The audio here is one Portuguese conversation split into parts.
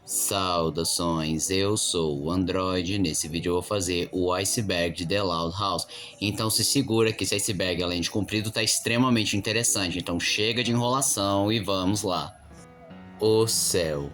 Saudações, eu sou o Android. Nesse vídeo eu vou fazer o iceberg de The Loud House. Então se segura que esse iceberg, além de comprido, tá extremamente interessante. Então chega de enrolação e vamos lá. O céu.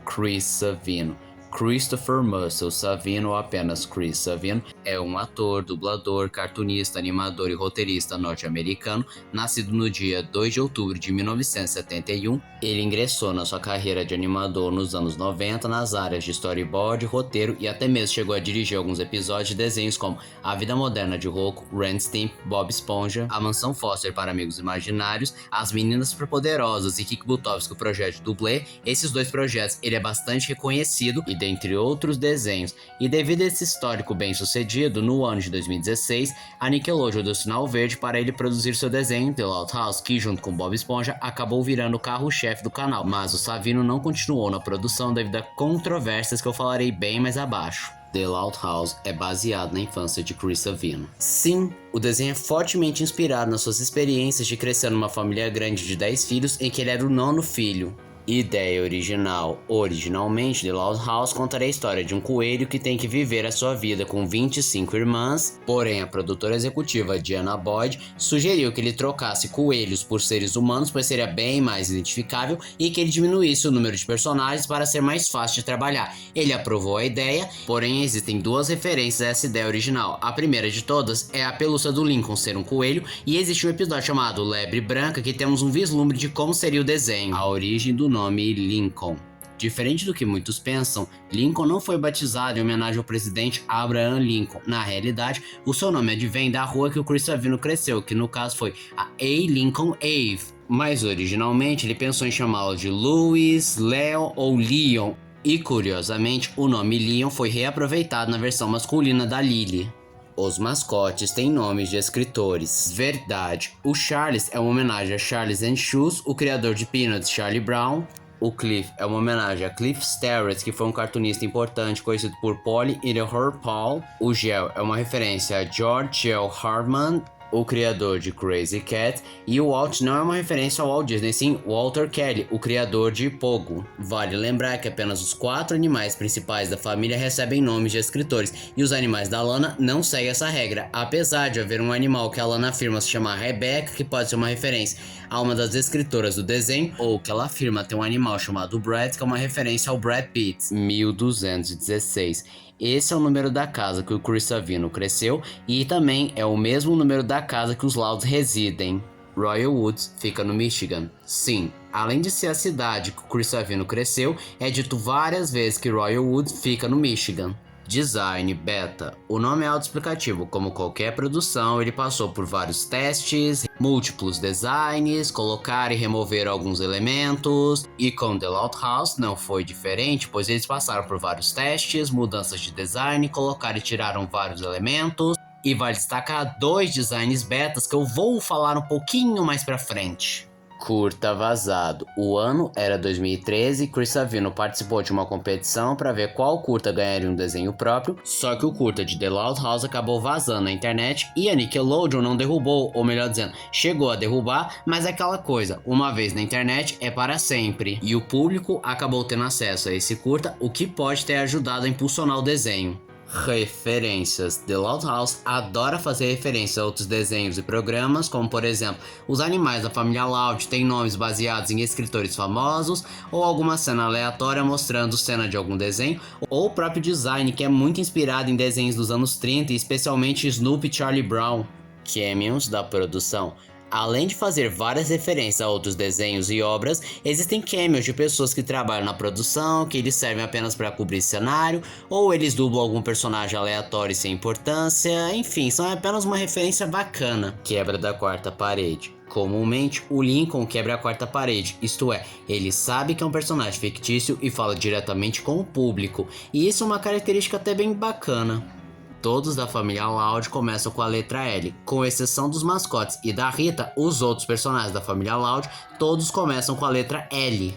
Chris Savino. Christopher Muscle Savino, ou apenas Chris Savino, é um ator, dublador, cartunista, animador e roteirista norte-americano, nascido no dia 2 de outubro de 1971. Ele ingressou na sua carreira de animador nos anos 90 nas áreas de storyboard, roteiro e até mesmo chegou a dirigir alguns episódios de desenhos como A Vida Moderna de Rocco, Ren e Stimpy, Bob Esponja, A Mansão Foster para Amigos Imaginários, As Meninas Superpoderosas e Kick Buttowski, o projeto Dublê. Esses dois projetos ele é bastante reconhecido e dentre outros desenhos, e devido a esse histórico bem sucedido, no ano de 2016, a Nickelodeon deu sinal verde para ele produzir seu desenho The Loud House, que junto com Bob Esponja acabou virando o carro-chefe do canal, mas o Savino não continuou na produção devido a controvérsias que eu falarei bem mais abaixo. The Loud House é baseado na infância de Chris Savino. Sim, o desenho é fortemente inspirado nas suas experiências de crescer numa família grande de 10 filhos em que ele era o nono filho. Ideia original. Originalmente, The Loud House contaria a história de um coelho que tem que viver a sua vida com 25 irmãs, porém a produtora executiva Diana Boyd sugeriu que ele trocasse coelhos por seres humanos, pois seria bem mais identificável, e que ele diminuísse o número de personagens para ser mais fácil de trabalhar. Ele aprovou a ideia, porém existem duas referências a essa ideia original. A primeira de todas é a pelúcia do Lincoln ser um coelho, e existe um episódio chamado Lebre Branca que temos um vislumbre de como seria o desenho. A origem do nome Lincoln. Diferente do que muitos pensam, Lincoln não foi batizado em homenagem ao presidente Abraham Lincoln. Na realidade, o seu nome advém da rua que o Chris Savino cresceu, que no caso foi a A. Lincoln Ave. Mas originalmente ele pensou em chamá-lo de Louis, Leo ou Leon. E curiosamente, o nome Leon foi reaproveitado na versão masculina da Lily. Os mascotes têm nomes de escritores. Verdade. O Charles é uma homenagem a Charles and Shoes, o criador de Peanuts, Charlie Brown. O Cliff é uma homenagem a Cliff Starrett, que foi um cartunista importante conhecido por Polly e The Her Paul. O Gel é uma referência a George L. Hartman, o criador de Crazy Cat, e o Walt não é uma referência ao Walt Disney, sim Walter Kelly, o criador de Pogo. Vale lembrar que apenas os 4 animais principais da família recebem nomes de escritores, e os animais da Lana não seguem essa regra, apesar de haver um animal que a Lana afirma se chamar Rebecca, que pode ser uma referência a uma das escritoras do desenho, ou que ela afirma ter um animal chamado Brad, que é uma referência ao Brad Pitt. 1216. Esse é o número da casa que o Chris Savino cresceu e também é o mesmo número da casa que os Louds residem. Royal Woods fica no Michigan. Sim, além de ser a cidade que o Chris Savino cresceu, é dito várias vezes que Royal Woods fica no Michigan. Design Beta. O nome é autoexplicativo, como qualquer produção, ele passou por vários testes, múltiplos designs, colocar e remover alguns elementos, e com The Loud House não foi diferente, pois eles passaram por vários testes, mudanças de design, colocaram e tiraram vários elementos, e vale destacar 2 designs betas que eu vou falar um pouquinho mais pra frente. Curta vazado. O ano era 2013 e Chris Savino participou de uma competição para ver qual curta ganharia um desenho próprio, só que o curta de The Loud House acabou vazando na internet e a Nickelodeon não derrubou, ou melhor dizendo, chegou a derrubar, mas é aquela coisa, uma vez na internet é para sempre, e o público acabou tendo acesso a esse curta, o que pode ter ajudado a impulsionar o desenho. Referências. The Loud House adora fazer referência a outros desenhos e programas, como por exemplo, os animais da família Loud têm nomes baseados em escritores famosos, ou alguma cena aleatória mostrando cena de algum desenho, ou o próprio design que é muito inspirado em desenhos dos anos 30, especialmente Snoopy e Charlie Brown. Cameos da produção. Além de fazer várias referências a outros desenhos e obras, existem cameos de pessoas que trabalham na produção, que eles servem apenas para cobrir cenário, ou eles dublam algum personagem aleatório sem importância, enfim, são apenas uma referência bacana. Quebra da quarta parede. Comumente, o Lincoln quebra a quarta parede, isto é, ele sabe que é um personagem fictício e fala diretamente com o público, e isso é uma característica até bem bacana. Todos da família Loud começam com a letra L, com exceção dos mascotes e da Rita, os outros personagens da família Loud, todos começam com a letra L.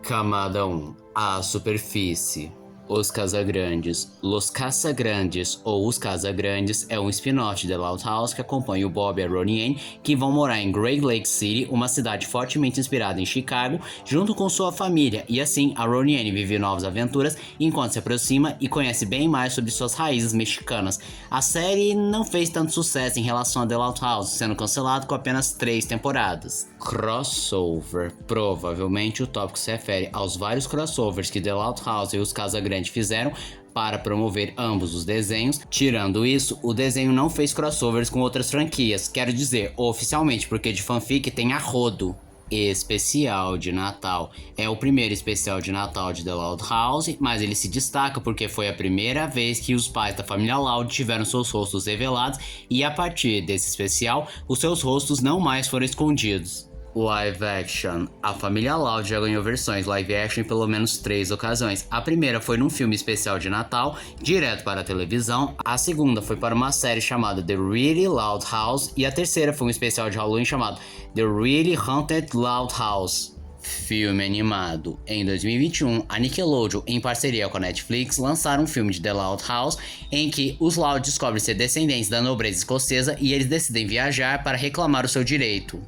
Camada 1. A superfície. Os Casagrandes. Los Casagrandes, ou Os Casagrandes, é um spin-off de The Loud House que acompanha o Bob e a Ronnie Anne, que vão morar em Great Lake City, uma cidade fortemente inspirada em Chicago, junto com sua família, e assim a Ronnie Anne vive novas aventuras enquanto se aproxima e conhece bem mais sobre suas raízes mexicanas. A série não fez tanto sucesso em relação a The Loud House, sendo cancelado com apenas 3 temporadas. Crossover. Provavelmente o tópico se refere aos vários crossovers que The Loud House e Os Casagrandes fizeram para promover ambos os desenhos. Tirando isso, o desenho não fez crossovers com outras franquias, quero dizer, oficialmente, porque de fanfic tem a rodo. Especial de Natal. É o primeiro especial de Natal de The Loud House, mas ele se destaca porque foi a primeira vez que os pais da família Loud tiveram seus rostos revelados e a partir desse especial, os seus rostos não mais foram escondidos. Live action. A família Loud já ganhou versões live action em pelo menos 3 ocasiões. A primeira foi num filme especial de Natal, direto para a televisão. A segunda foi para uma série chamada The Really Loud House. E a terceira foi um especial de Halloween chamado The Really Haunted Loud House. Filme animado. Em 2021, a Nickelodeon, em parceria com a Netflix, lançaram um filme de The Loud House, em que os Loud descobrem ser descendentes da nobreza escocesa e eles decidem viajar para reclamar o seu direito.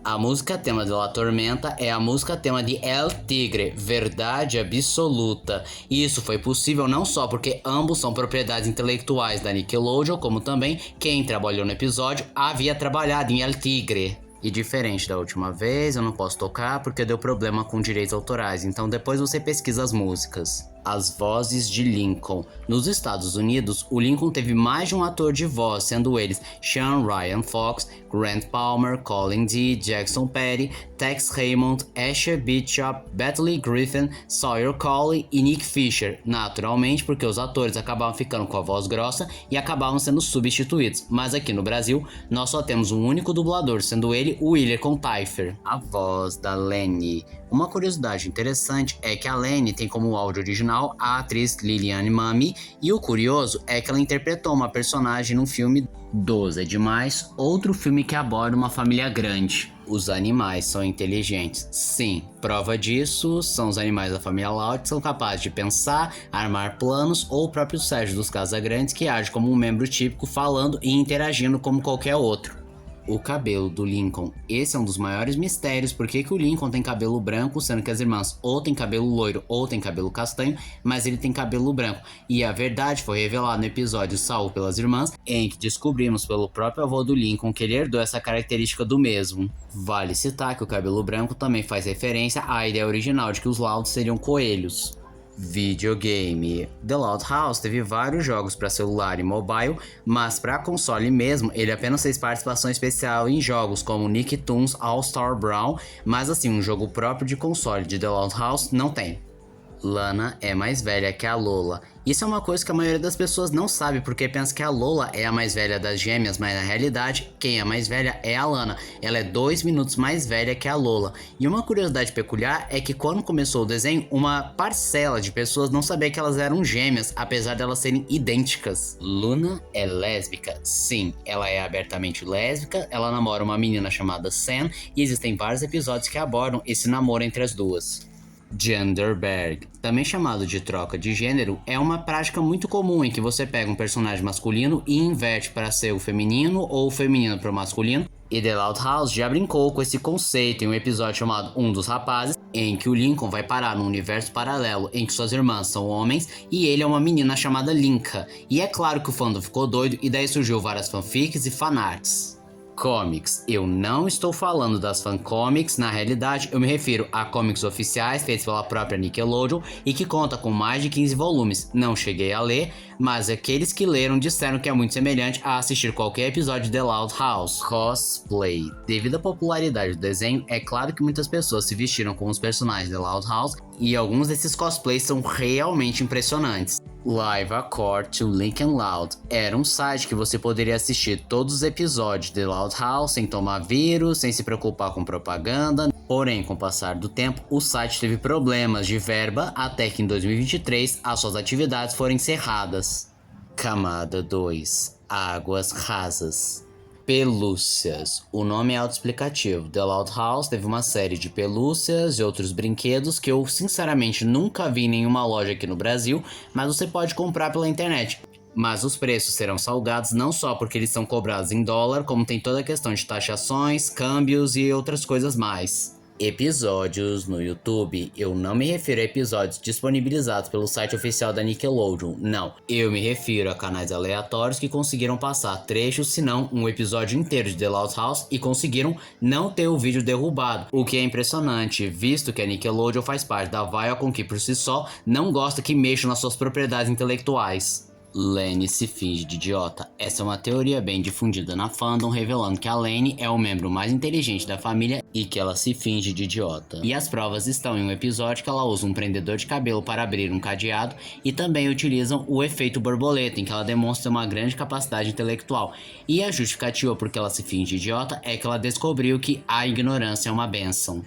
A música tema de La Tormenta é a música tema de El Tigre, Verdade Absoluta. E isso foi possível não só porque ambos são propriedades intelectuais da Nickelodeon, como também quem trabalhou no episódio havia trabalhado em El Tigre. E diferente da última vez, eu não posso tocar porque deu problema com direitos autorais, então depois você pesquisa as músicas. As vozes de Lincoln. Nos Estados Unidos, o Lincoln teve mais de um ator de voz, sendo eles Sean Ryan Fox, Grant Palmer, Colin Dee, Jackson Petty, Tex Raymond, Asher Bishop, Bethany Griffin, Sawyer Coley e Nick Fisher. Naturalmente, porque os atores acabavam ficando com a voz grossa e acabavam sendo substituídos. Mas aqui no Brasil, nós só temos um único dublador, sendo ele o William Teifer. A voz da Lenny. Uma curiosidade interessante é que a Lenny tem como áudio original a atriz Liliane Mami, e o curioso é que ela interpretou uma personagem no filme 12 é Demais, outro filme que aborda uma família grande. Os animais são inteligentes. Sim, prova disso são os animais da família Loud que são capazes de pensar, armar planos, ou o próprio Sérgio dos Casagrandes que age como um membro típico falando e interagindo como qualquer outro. O cabelo do Lincoln. Esse é um dos maiores mistérios, por que o Lincoln tem cabelo branco, sendo que as irmãs ou tem cabelo loiro ou tem cabelo castanho, mas ele tem cabelo branco. E a verdade foi revelada no episódio Salvo pelas Irmãs, em que descobrimos pelo próprio avô do Lincoln que ele herdou essa característica do mesmo. Vale citar que o cabelo branco também faz referência à ideia original de que os Loud seriam coelhos. Videogame. The Loud House teve vários jogos para celular e mobile, mas para console mesmo, ele apenas fez participação especial em jogos como Nicktoons All-Star Brawl, mas assim, um jogo próprio de console de The Loud House não tem. Lana é mais velha que a Lola. Isso é uma coisa que a maioria das pessoas não sabe, porque pensa que a Lola é a mais velha das gêmeas, mas na realidade, quem é mais velha é a Lana. Ela é 2 minutos mais velha que a Lola. E uma curiosidade peculiar é que quando começou o desenho, uma parcela de pessoas não sabia que elas eram gêmeas, apesar de elas serem idênticas. Luna é lésbica? Sim, ela é abertamente lésbica, ela namora uma menina chamada Sam, e existem vários episódios que abordam esse namoro entre as duas. Genderberg, também chamado de troca de gênero, é uma prática muito comum em que você pega um personagem masculino e inverte para ser o feminino ou o feminino para o masculino. E The Loud House já brincou com esse conceito em um episódio chamado Um dos Rapazes, em que o Lincoln vai parar num universo paralelo em que suas irmãs são homens e ele é uma menina chamada Linka. E é claro que o fandom ficou doido e daí surgiu várias fanfics e fanarts. Comics. Eu não estou falando das fancomics, na realidade eu me refiro a comics oficiais feitos pela própria Nickelodeon e que conta com mais de 15 volumes. Não cheguei a ler, mas aqueles que leram disseram que é muito semelhante a assistir qualquer episódio de The Loud House. Cosplay. Devido à popularidade do desenho, é claro que muitas pessoas se vestiram como os personagens de The Loud House e alguns desses cosplays são realmente impressionantes. Live a Court to Lincoln Loud era um site que você poderia assistir todos os episódios de The Loud House sem tomar vírus, sem se preocupar com propaganda. Porém, com o passar do tempo, o site teve problemas de verba até que em 2023 as suas atividades foram encerradas. Camada 2. Águas rasas. Pelúcias. O nome é autoexplicativo. The Loud House teve uma série de pelúcias e outros brinquedos que eu sinceramente nunca vi em nenhuma loja aqui no Brasil, mas você pode comprar pela internet. Mas os preços serão salgados não só porque eles são cobrados em dólar, como tem toda a questão de taxações, câmbios e outras coisas mais. Episódios no YouTube, eu não me refiro a episódios disponibilizados pelo site oficial da Nickelodeon, não. Eu me refiro a canais aleatórios que conseguiram passar trechos, se não um episódio inteiro de The Loud House e conseguiram não ter o vídeo derrubado, o que é impressionante, visto que a Nickelodeon faz parte da Viacom, que por si só não gosta que mexam nas suas propriedades intelectuais. Lane se finge de idiota. Essa é uma teoria bem difundida na fandom, revelando que a Lane é o membro mais inteligente da família e que ela se finge de idiota. E as provas estão em um episódio que ela usa um prendedor de cabelo para abrir um cadeado e também utilizam o efeito borboleta, em que ela demonstra uma grande capacidade intelectual. E a justificativa por que ela se finge de idiota é que ela descobriu que a ignorância é uma bênção.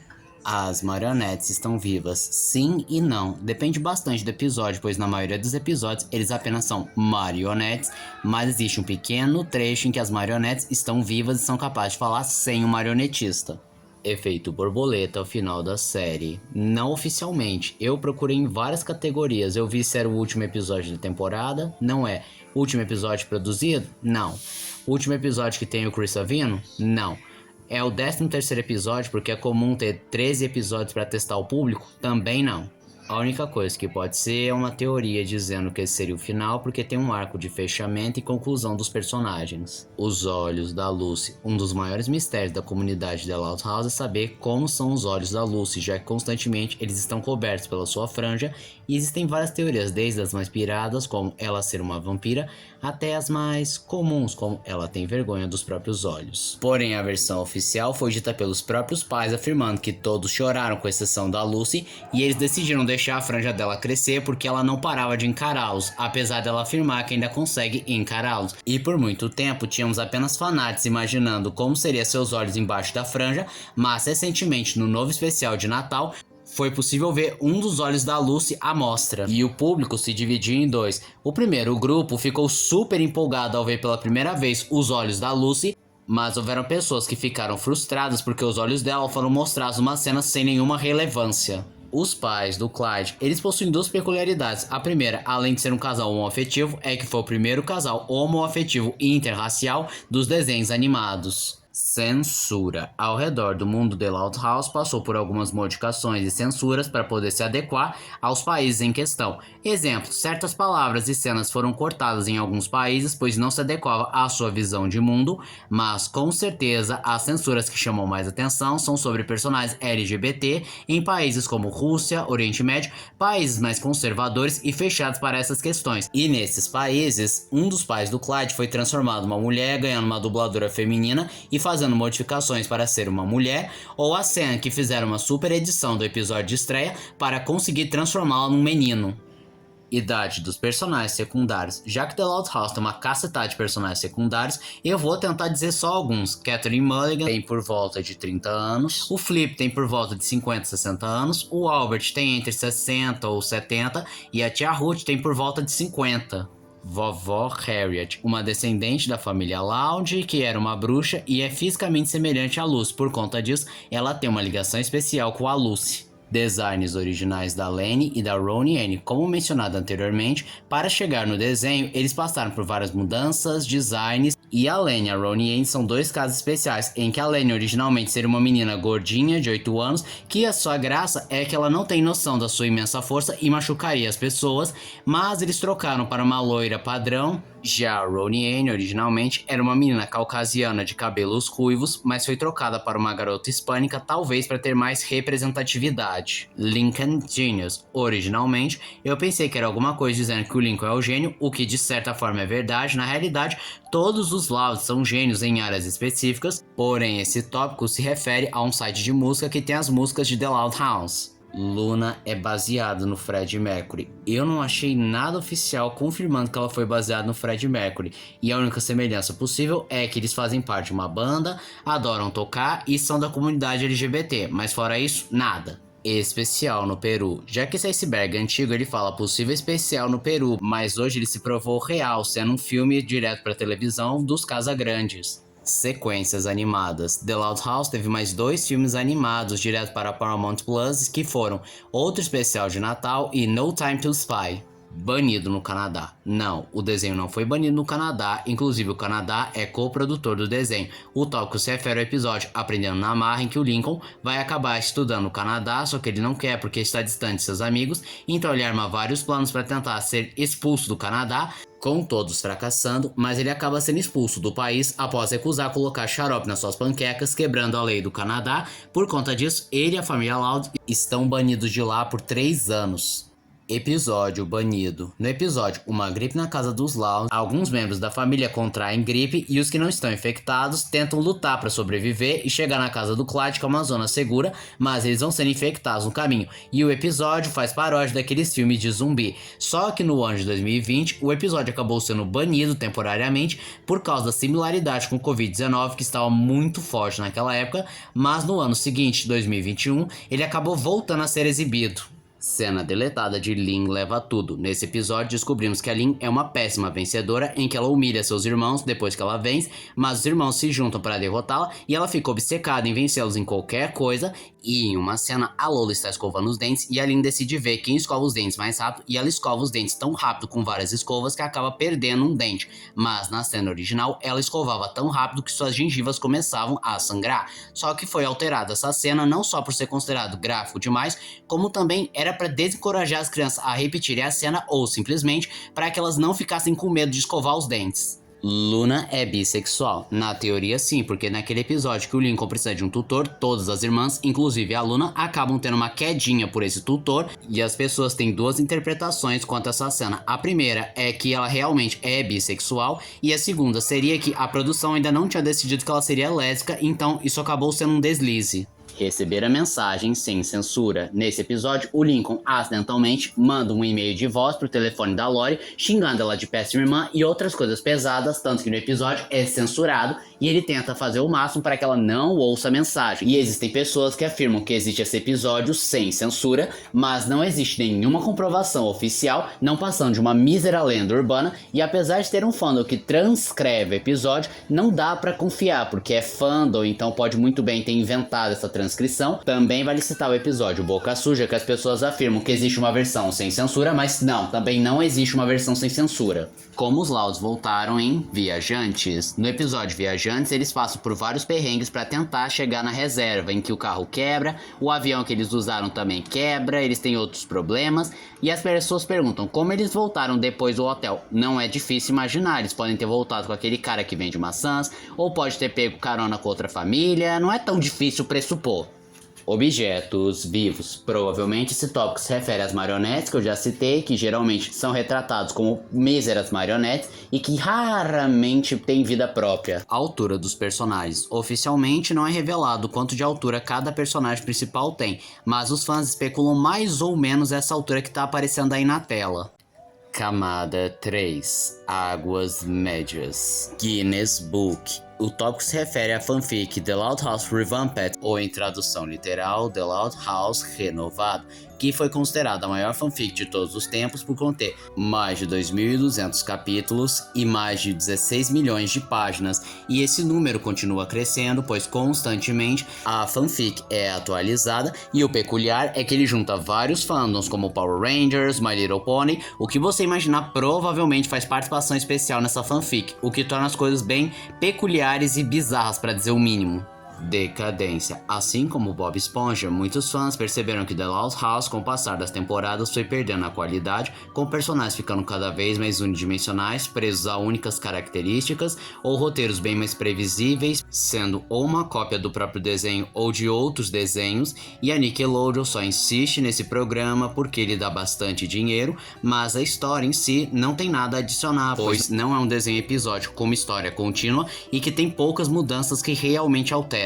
As marionetes estão vivas, sim e não. Depende bastante do episódio, pois na maioria dos episódios eles apenas são marionetes, mas existe um pequeno trecho em que as marionetes estão vivas e são capazes de falar sem um marionetista. Efeito borboleta ao final da série. Não oficialmente, eu procurei em várias categorias. Eu vi se era o último episódio da temporada, não é. Último episódio produzido? Não. Último episódio que tem o Chris Savino? Não. É o 13º episódio porque é comum ter 13 episódios para testar o público? Também não. A única coisa que pode ser é uma teoria dizendo que esse seria o final porque tem um arco de fechamento e conclusão dos personagens. Os olhos da Lucy. Um dos maiores mistérios da comunidade The Loud House é saber como são os olhos da Lucy, já que constantemente eles estão cobertos pela sua franja e existem várias teorias, desde as mais piradas, como ela ser uma vampira, até as mais comuns, como ela tem vergonha dos próprios olhos. Porém, a versão oficial foi dita pelos próprios pais, afirmando que todos choraram com exceção da Lucy e eles decidiram deixar a franja dela crescer porque ela não parava de encará-los, apesar dela afirmar que ainda consegue encará-los. E por muito tempo tínhamos apenas fanáticos imaginando como seriam seus olhos embaixo da franja, mas recentemente no novo especial de Natal foi possível ver um dos olhos da Lucy à mostra, e o público se dividiu em dois. O primeiro grupo ficou super empolgado ao ver pela primeira vez os olhos da Lucy, mas houveram pessoas que ficaram frustradas porque os olhos dela foram mostrados numa cena sem nenhuma relevância. Os pais do Clyde, eles possuem duas peculiaridades. A primeira, além de ser um casal homoafetivo, é que foi o primeiro casal homoafetivo interracial dos desenhos animados. Censura. Ao redor do mundo, The Loud House passou por algumas modificações e censuras para poder se adequar aos países em questão. Exemplo, certas palavras e cenas foram cortadas em alguns países, pois não se adequava à sua visão de mundo, mas com certeza as censuras que chamam mais atenção são sobre personagens LGBT em países como Rússia, Oriente Médio, países mais conservadores e fechados para essas questões. E nesses países, um dos pais do Clyde foi transformado em uma mulher, ganhando uma dubladora feminina e fazendo modificações para ser uma mulher, ou a cena que fizeram uma super edição do episódio de estreia para conseguir transformá-la num menino. Idade dos personagens secundários. Já que The Loud House tem uma cacetada de personagens secundários, eu vou tentar dizer só alguns. Catherine Mulligan tem por volta de 30 anos, o Flip tem por volta de 50, 60 anos, o Albert tem entre 60 ou 70 e a tia Ruth tem por volta de 50. Vovó Harriet, uma descendente da família Loud, que era uma bruxa e é fisicamente semelhante à Lucy. Por conta disso, ela tem uma ligação especial com a Lucy. Designs originais da Lane e da Ronnie Anne, como mencionado anteriormente, para chegar no desenho, eles passaram por várias mudanças, designs, e a Lane e a Ronnie Anne são dois casos especiais, em que a Lane originalmente seria uma menina gordinha de 8 anos, que a sua graça é que ela não tem noção da sua imensa força e machucaria as pessoas, mas eles trocaram para uma loira padrão. Já a Ronnie Anne originalmente era uma menina caucasiana de cabelos ruivos, mas foi trocada para uma garota hispânica, talvez para ter mais representatividade. Lincoln Genius. Originalmente, eu pensei que era alguma coisa dizendo que o Lincoln é o gênio, o que de certa forma é verdade. Na realidade, todos os Louds são gênios em áreas específicas, porém esse tópico se refere a um site de música que tem as músicas de The Loud House. Luna é baseada no Freddie Mercury. Eu não achei nada oficial confirmando que ela foi baseada no Freddie Mercury, e a única semelhança possível é que eles fazem parte de uma banda, adoram tocar e são da comunidade LGBT, mas fora isso, nada. Especial no Peru. Já que esse iceberg antigo ele fala possível especial no Peru, mas hoje ele se provou real, sendo um filme direto para televisão dos Casagrandes. Sequências animadas. The Loud House teve mais 2 filmes animados direto para a Paramount Plus, que foram Outro Especial de Natal e No Time to Spy. Banido no Canadá. Não, o desenho não foi banido no Canadá, inclusive o Canadá é co-produtor do desenho. O tópico se refere ao episódio Aprendendo na Marra, em que o Lincoln vai acabar estudando no Canadá, só que ele não quer porque está distante de seus amigos, então ele arma vários planos para tentar ser expulso do Canadá, com todos fracassando, mas ele acaba sendo expulso do país após recusar colocar xarope nas suas panquecas, quebrando a lei do Canadá. Por conta disso, ele e a família Loud estão banidos de lá por 3 anos. Episódio banido. No episódio Uma Gripe na Casa dos Loud, alguns membros da família contraem gripe e os que não estão infectados tentam lutar para sobreviver e chegar na casa do Clyde, que é uma zona segura, mas eles vão ser infectados no caminho. E o episódio faz paródia daqueles filmes de zumbi. Só que no ano de 2020, o episódio acabou sendo banido temporariamente por causa da similaridade com o Covid-19, que estava muito forte naquela época, mas no ano seguinte, 2021, ele acabou voltando a ser exibido. Cena deletada de Lynn leva tudo. Nesse episódio descobrimos que a Lynn é uma péssima vencedora, em que ela humilha seus irmãos depois que ela vence, mas os irmãos se juntam para derrotá-la e ela fica obcecada em vencê-los em qualquer coisa. E em uma cena, a Lola está escovando os dentes e a Lynn decide ver quem escova os dentes mais rápido, e ela escova os dentes tão rápido com várias escovas que acaba perdendo um dente. Mas na cena original, ela escovava tão rápido que suas gengivas começavam a sangrar. Só que foi alterada essa cena não só por ser considerado gráfico demais, como também era para desencorajar as crianças a repetirem a cena ou simplesmente para que elas não ficassem com medo de escovar os dentes. Luna é bissexual. Na teoria sim, porque naquele episódio que o Lincoln precisa de um tutor, todas as irmãs, inclusive a Luna, acabam tendo uma quedinha por esse tutor, e as pessoas têm 2 interpretações quanto a essa cena. A primeira é que ela realmente é bissexual, e a segunda seria que a produção ainda não tinha decidido que ela seria lésbica, então isso acabou sendo um deslize. Receber a mensagem sem censura. Nesse episódio, o Lincoln acidentalmente manda um e-mail de voz pro telefone da Lori, xingando ela de péssima irmã e outras coisas pesadas, tanto que no episódio é censurado e ele tenta fazer o máximo para que ela não ouça a mensagem. E existem pessoas que afirmam que existe esse episódio sem censura, mas não existe nenhuma comprovação oficial, não passando de uma mísera lenda urbana, e apesar de ter um fandom que transcreve o episódio, não dá para confiar, porque é fandom, então pode muito bem ter inventado essa transcrição. Também vale citar o episódio Boca Suja, que as pessoas afirmam que existe uma versão sem censura, mas não, também não existe uma versão sem censura. Como os Louds voltaram em Viajantes. No episódio Viajantes, eles passam por vários perrengues para tentar chegar na reserva, em que o carro quebra, o avião que eles usaram também quebra, eles têm outros problemas, e as pessoas perguntam como eles voltaram depois do hotel. Não é difícil imaginar, eles podem ter voltado com aquele cara que vende maçãs, ou pode ter pego carona com outra família, não é tão difícil pressupor. Objetos vivos. Provavelmente esse tópico se refere às marionetes que eu já citei, que geralmente são retratados como míseras marionetes e que raramente têm vida própria. A altura dos personagens. Oficialmente não é revelado quanto de altura cada personagem principal tem, mas os fãs especulam mais ou menos essa altura que tá aparecendo aí na tela. Camada 3. Águas Médias. Guinness Book. O tópico se refere à fanfic The Loud House Revamped, ou em tradução literal, The Loud House Renovado, que foi considerada a maior fanfic de todos os tempos por conter mais de 2.200 capítulos e mais de 16 milhões de páginas, e esse número continua crescendo, pois constantemente a fanfic é atualizada, e o peculiar é que ele junta vários fandoms como Power Rangers, My Little Pony. O que você imaginar provavelmente faz participação especial nessa fanfic, o que torna as coisas bem peculiares e bizarras, para dizer o mínimo. Decadência. Assim como Bob Esponja, muitos fãs perceberam que The Loud House, com o passar das temporadas, foi perdendo a qualidade, com personagens ficando cada vez mais unidimensionais, presos a únicas características, ou roteiros bem mais previsíveis, sendo ou uma cópia do próprio desenho ou de outros desenhos, e a Nickelodeon só insiste nesse programa porque ele dá bastante dinheiro, mas a história em si não tem nada a adicionar, pois não é um desenho episódico com uma história contínua e que tem poucas mudanças que realmente alteram.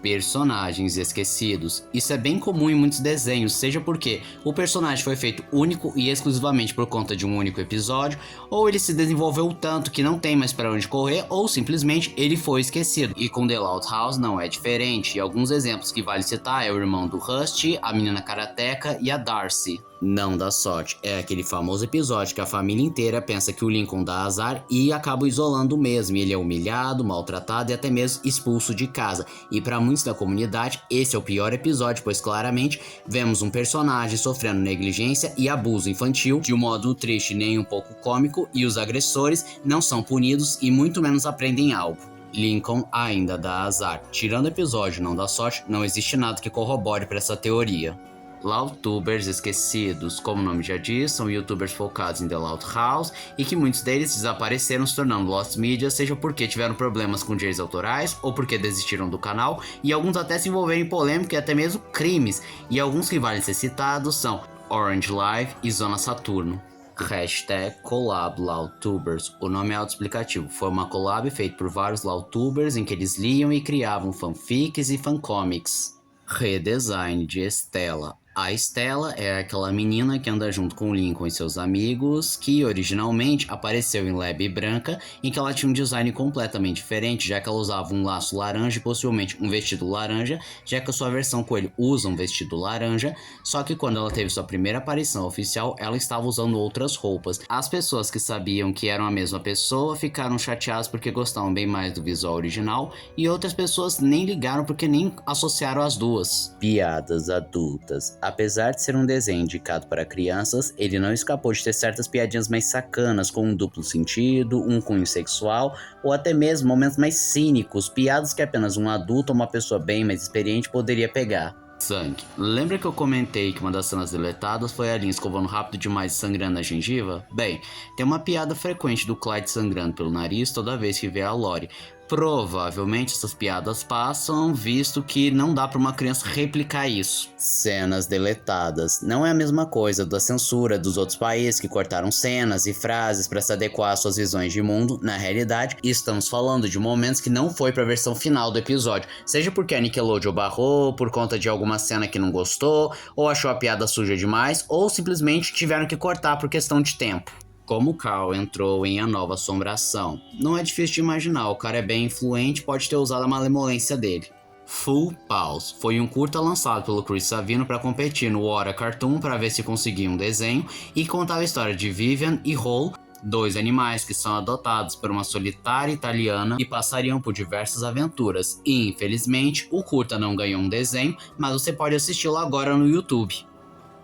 Personagens esquecidos. Isso é bem comum em muitos desenhos, seja porque o personagem foi feito único e exclusivamente por conta de um único episódio, ou ele se desenvolveu tanto que não tem mais para onde correr, ou simplesmente ele foi esquecido. E com The Loud House não é diferente, e alguns exemplos que vale citar é o irmão do Rusty, a menina karateca e a Darcy. Não dá sorte. É aquele famoso episódio que a família inteira pensa que o Lincoln dá azar e acaba isolando mesmo. Ele é humilhado, maltratado e até mesmo expulso de casa. E para muitos da comunidade, esse é o pior episódio, pois claramente vemos um personagem sofrendo negligência e abuso infantil de um modo triste nem um pouco cômico, e os agressores não são punidos e muito menos aprendem algo. Lincoln ainda dá azar. Tirando o episódio Não Dá Sorte, não existe nada que corrobore para essa teoria. Loudtubers esquecidos, como o nome já diz, são youtubers focados em The Loud House e que muitos deles desapareceram se tornando lost media, seja porque tiveram problemas com direitos autorais ou porque desistiram do canal, e alguns até se envolveram em polêmica e até mesmo crimes, e alguns que valem ser citados são Orange Live e Zona Saturno. Hashtag Collab Loudtubers. O nome é autoexplicativo. Foi uma collab feita por vários Loudtubers em que eles liam e criavam fanfics e fancomics. Redesign de Estela. A Estela é aquela menina que anda junto com o Lincoln e seus amigos, que originalmente apareceu em Lab Branca, em que ela tinha um design completamente diferente, já que ela usava um laço laranja e possivelmente um vestido laranja, já que a sua versão Coelho usa um vestido laranja, só que quando ela teve sua primeira aparição oficial, ela estava usando outras roupas. As pessoas que sabiam que eram a mesma pessoa ficaram chateadas porque gostavam bem mais do visual original, e outras pessoas nem ligaram porque nem associaram as duas. Piadas adultas. Apesar de ser um desenho indicado para crianças, ele não escapou de ter certas piadinhas mais sacanas, com um duplo sentido, um cunho sexual, ou até mesmo momentos mais cínicos, piadas que apenas um adulto ou uma pessoa bem mais experiente poderia pegar. Sangue. Lembra que eu comentei que uma das cenas deletadas foi a Lynn escovando rápido demais e sangrando a gengiva? Bem, tem uma piada frequente do Clyde sangrando pelo nariz toda vez que vê a Lori. Provavelmente essas piadas passam, visto que não dá para uma criança replicar isso. Cenas deletadas. Não é a mesma coisa da censura dos outros países que cortaram cenas e frases para se adequar às suas visões de mundo. Na realidade, estamos falando de momentos que não foi para a versão final do episódio, seja porque a Nickelodeon barrou, por conta de alguma cena que não gostou, ou achou a piada suja demais, ou simplesmente tiveram que cortar por questão de tempo. Como Carl entrou em A Nova Assombração? Não é difícil de imaginar, o cara é bem influente, pode ter usado a malemolência dele. Full Pause foi um curta lançado pelo Chris Savino para competir no Hora Cartoon para ver se conseguia um desenho, e contava a história de Vivian e Hole, dois animais que são adotados por uma solitária italiana e passariam por diversas aventuras. E infelizmente o curta não ganhou um desenho, mas você pode assisti-lo agora no YouTube.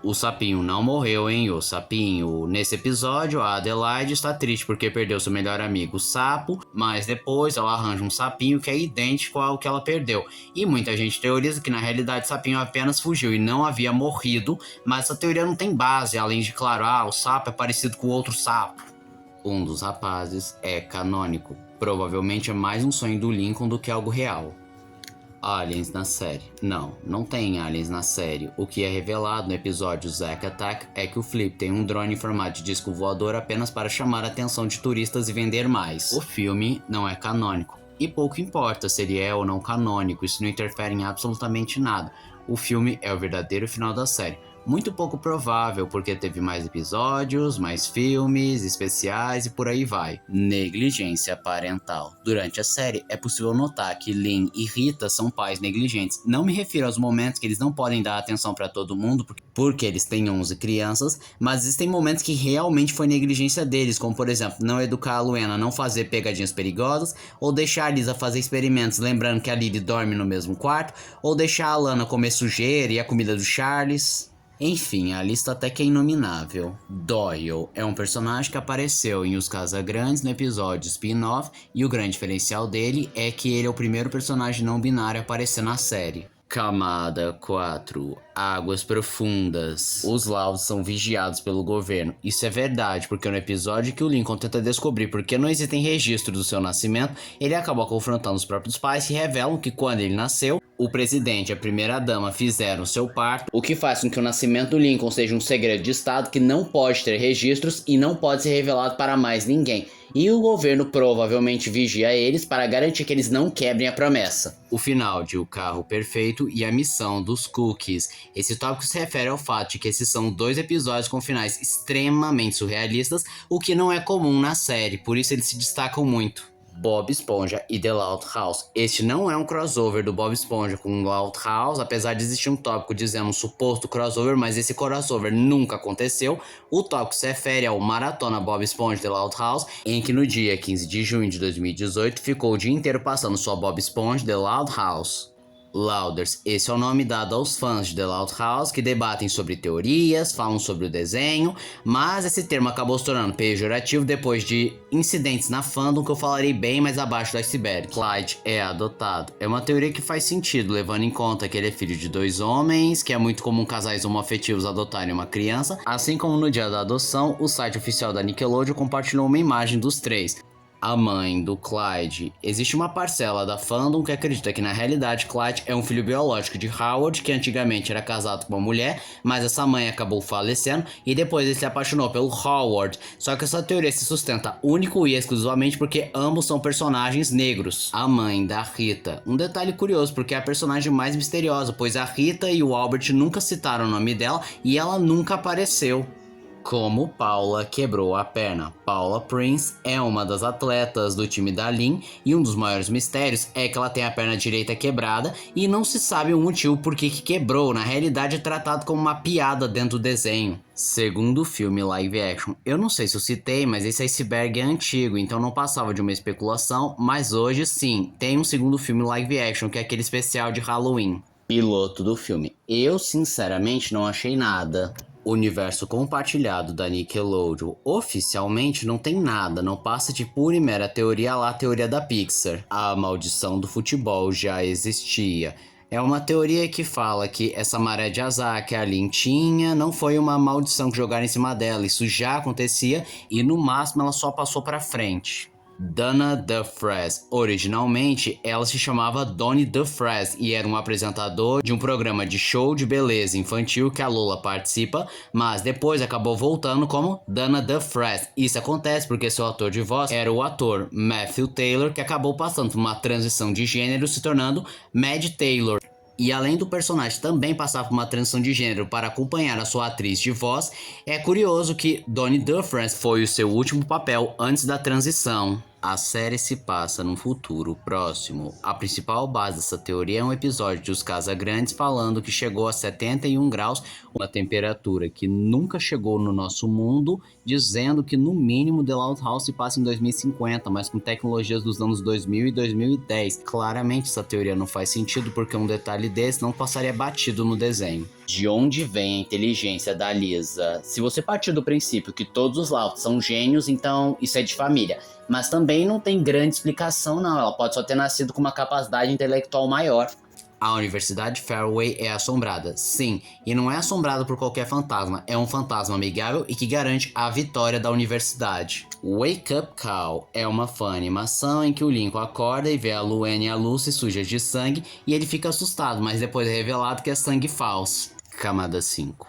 O sapinho não morreu, hein? O sapinho. Nesse episódio, a Adelaide está triste porque perdeu seu melhor amigo, o sapo, mas depois ela arranja um sapinho que é idêntico ao que ela perdeu. E muita gente teoriza que na realidade o sapinho apenas fugiu e não havia morrido, mas essa teoria não tem base, além de, claro, o sapo é parecido com outro sapo. Um dos rapazes é canônico. Provavelmente é mais um sonho do Lincoln do que algo real. Aliens na série. Não tem aliens na série. O que é revelado no episódio Zack Attack é que o Flip tem um drone em formato de disco voador apenas para chamar a atenção de turistas e vender mais. O filme não é canônico. E pouco importa se ele é ou não canônico, isso não interfere em absolutamente nada. O filme é o verdadeiro final da série. Muito pouco provável, porque teve mais episódios, mais filmes, especiais e por aí vai. Negligência parental. Durante a série, é possível notar que Lynn e Rita são pais negligentes. Não me refiro aos momentos que eles não podem dar atenção para todo mundo, porque eles têm 11 crianças, mas existem momentos que realmente foi negligência deles, como por exemplo, não educar a Luena a não fazer pegadinhas perigosas, ou deixar a Lisa fazer experimentos lembrando que a Lily dorme no mesmo quarto, ou deixar a Lana comer sujeira e a comida do Charles. Enfim, a lista até que é inominável. Doyle é um personagem que apareceu em Os Casagrandes no episódio spin-off, e o grande diferencial dele é que ele é o primeiro personagem não binário a aparecer na série. Camada 4. Águas profundas. Os Louds são vigiados pelo governo. Isso é verdade, porque no episódio que o Lincoln tenta descobrir por que não existem registros do seu nascimento, ele acaba confrontando os próprios pais, e revelam que quando ele nasceu, o presidente e a primeira-dama fizeram seu parto, o que faz com que o nascimento do Lincoln seja um segredo de estado que não pode ter registros e não pode ser revelado para mais ninguém. E o governo provavelmente vigia eles para garantir que eles não quebrem a promessa. O final de O Carro Perfeito e a missão dos cookies. Esse tópico se refere ao fato de que esses são 2 episódios com finais extremamente surrealistas, o que não é comum na série, por isso eles se destacam muito. Bob Esponja e The Loud House. Este não é um crossover do Bob Esponja com Loud House, apesar de existir um tópico dizendo um suposto crossover, mas esse crossover nunca aconteceu. O tópico se refere ao Maratona Bob Esponja The Loud House, em que no dia 15 de junho de 2018 ficou o dia inteiro passando só Bob Esponja The Loud House. Louders, esse é o nome dado aos fãs de The Loud House que debatem sobre teorias, falam sobre o desenho, mas esse termo acabou se tornando pejorativo depois de incidentes na fandom que eu falarei bem mais abaixo do iceberg. Clyde é adotado. É uma teoria que faz sentido, levando em conta que ele é filho de 2 homens, que é muito comum casais homoafetivos adotarem uma criança, assim como no dia da adoção, o site oficial da Nickelodeon compartilhou uma imagem dos 3. A mãe do Clyde. Existe uma parcela da fandom que acredita que na realidade Clyde é um filho biológico de Howard, que antigamente era casado com uma mulher, mas essa mãe acabou falecendo e depois ele se apaixonou pelo Howard. Só que essa teoria se sustenta único e exclusivamente porque ambos são personagens negros. A mãe da Rita. Um detalhe curioso, porque é a personagem mais misteriosa, pois a Rita e o Albert nunca citaram o nome dela e ela nunca apareceu. Como Paula quebrou a perna. Paula Prince é uma das atletas do time da Lin e um dos maiores mistérios é que ela tem a perna direita quebrada e não se sabe o motivo por que quebrou. Na realidade é tratado como uma piada dentro do desenho. Segundo filme live action, eu não sei se eu citei, mas esse iceberg é antigo, então não passava de uma especulação, mas hoje sim, tem um segundo filme live action, que é aquele especial de Halloween. Piloto do filme. Eu sinceramente não achei nada. Universo compartilhado da Nickelodeon. Oficialmente não tem nada, não passa de pura e mera teoria lá, teoria da Pixar. A maldição do futebol já existia. É uma teoria que fala que essa maré de azar que a Lin tinha não foi uma maldição que jogaram em cima dela, isso já acontecia e no máximo ela só passou pra frente. Donna DeFries. Originalmente, ela se chamava Donnie DeFries e era um apresentador de um programa de show de beleza infantil que a Lola participa, mas depois acabou voltando como Donna DeFries. Isso acontece porque seu ator de voz era o ator Matthew Taylor, que acabou passando por uma transição de gênero, se tornando Mad Taylor. E além do personagem também passar por uma transição de gênero para acompanhar a sua atriz de voz, é curioso que Donnie DeFries foi o seu último papel antes da transição. A série se passa num futuro próximo. A principal base dessa teoria é um episódio de Os Casagrandes falando que chegou a 71 graus, uma temperatura que nunca chegou no nosso mundo, dizendo que no mínimo The Loud House se passa em 2050, mas com tecnologias dos anos 2000 e 2010. Claramente essa teoria não faz sentido porque um detalhe desse não passaria batido no desenho. De onde vem a inteligência da Lisa? Se você partir do princípio que todos os Louds são gênios, então isso é de família. Mas também não tem grande explicação não, ela pode só ter nascido com uma capacidade intelectual maior. A Universidade Fairway é assombrada, sim, e não é assombrada por qualquer fantasma, é um fantasma amigável e que garante a vitória da universidade. Wake Up Call é uma fã animação em que o Lincoln acorda e vê a Luann e a Lucy sujas de sangue e ele fica assustado, mas depois é revelado que é sangue falso. Camada 5.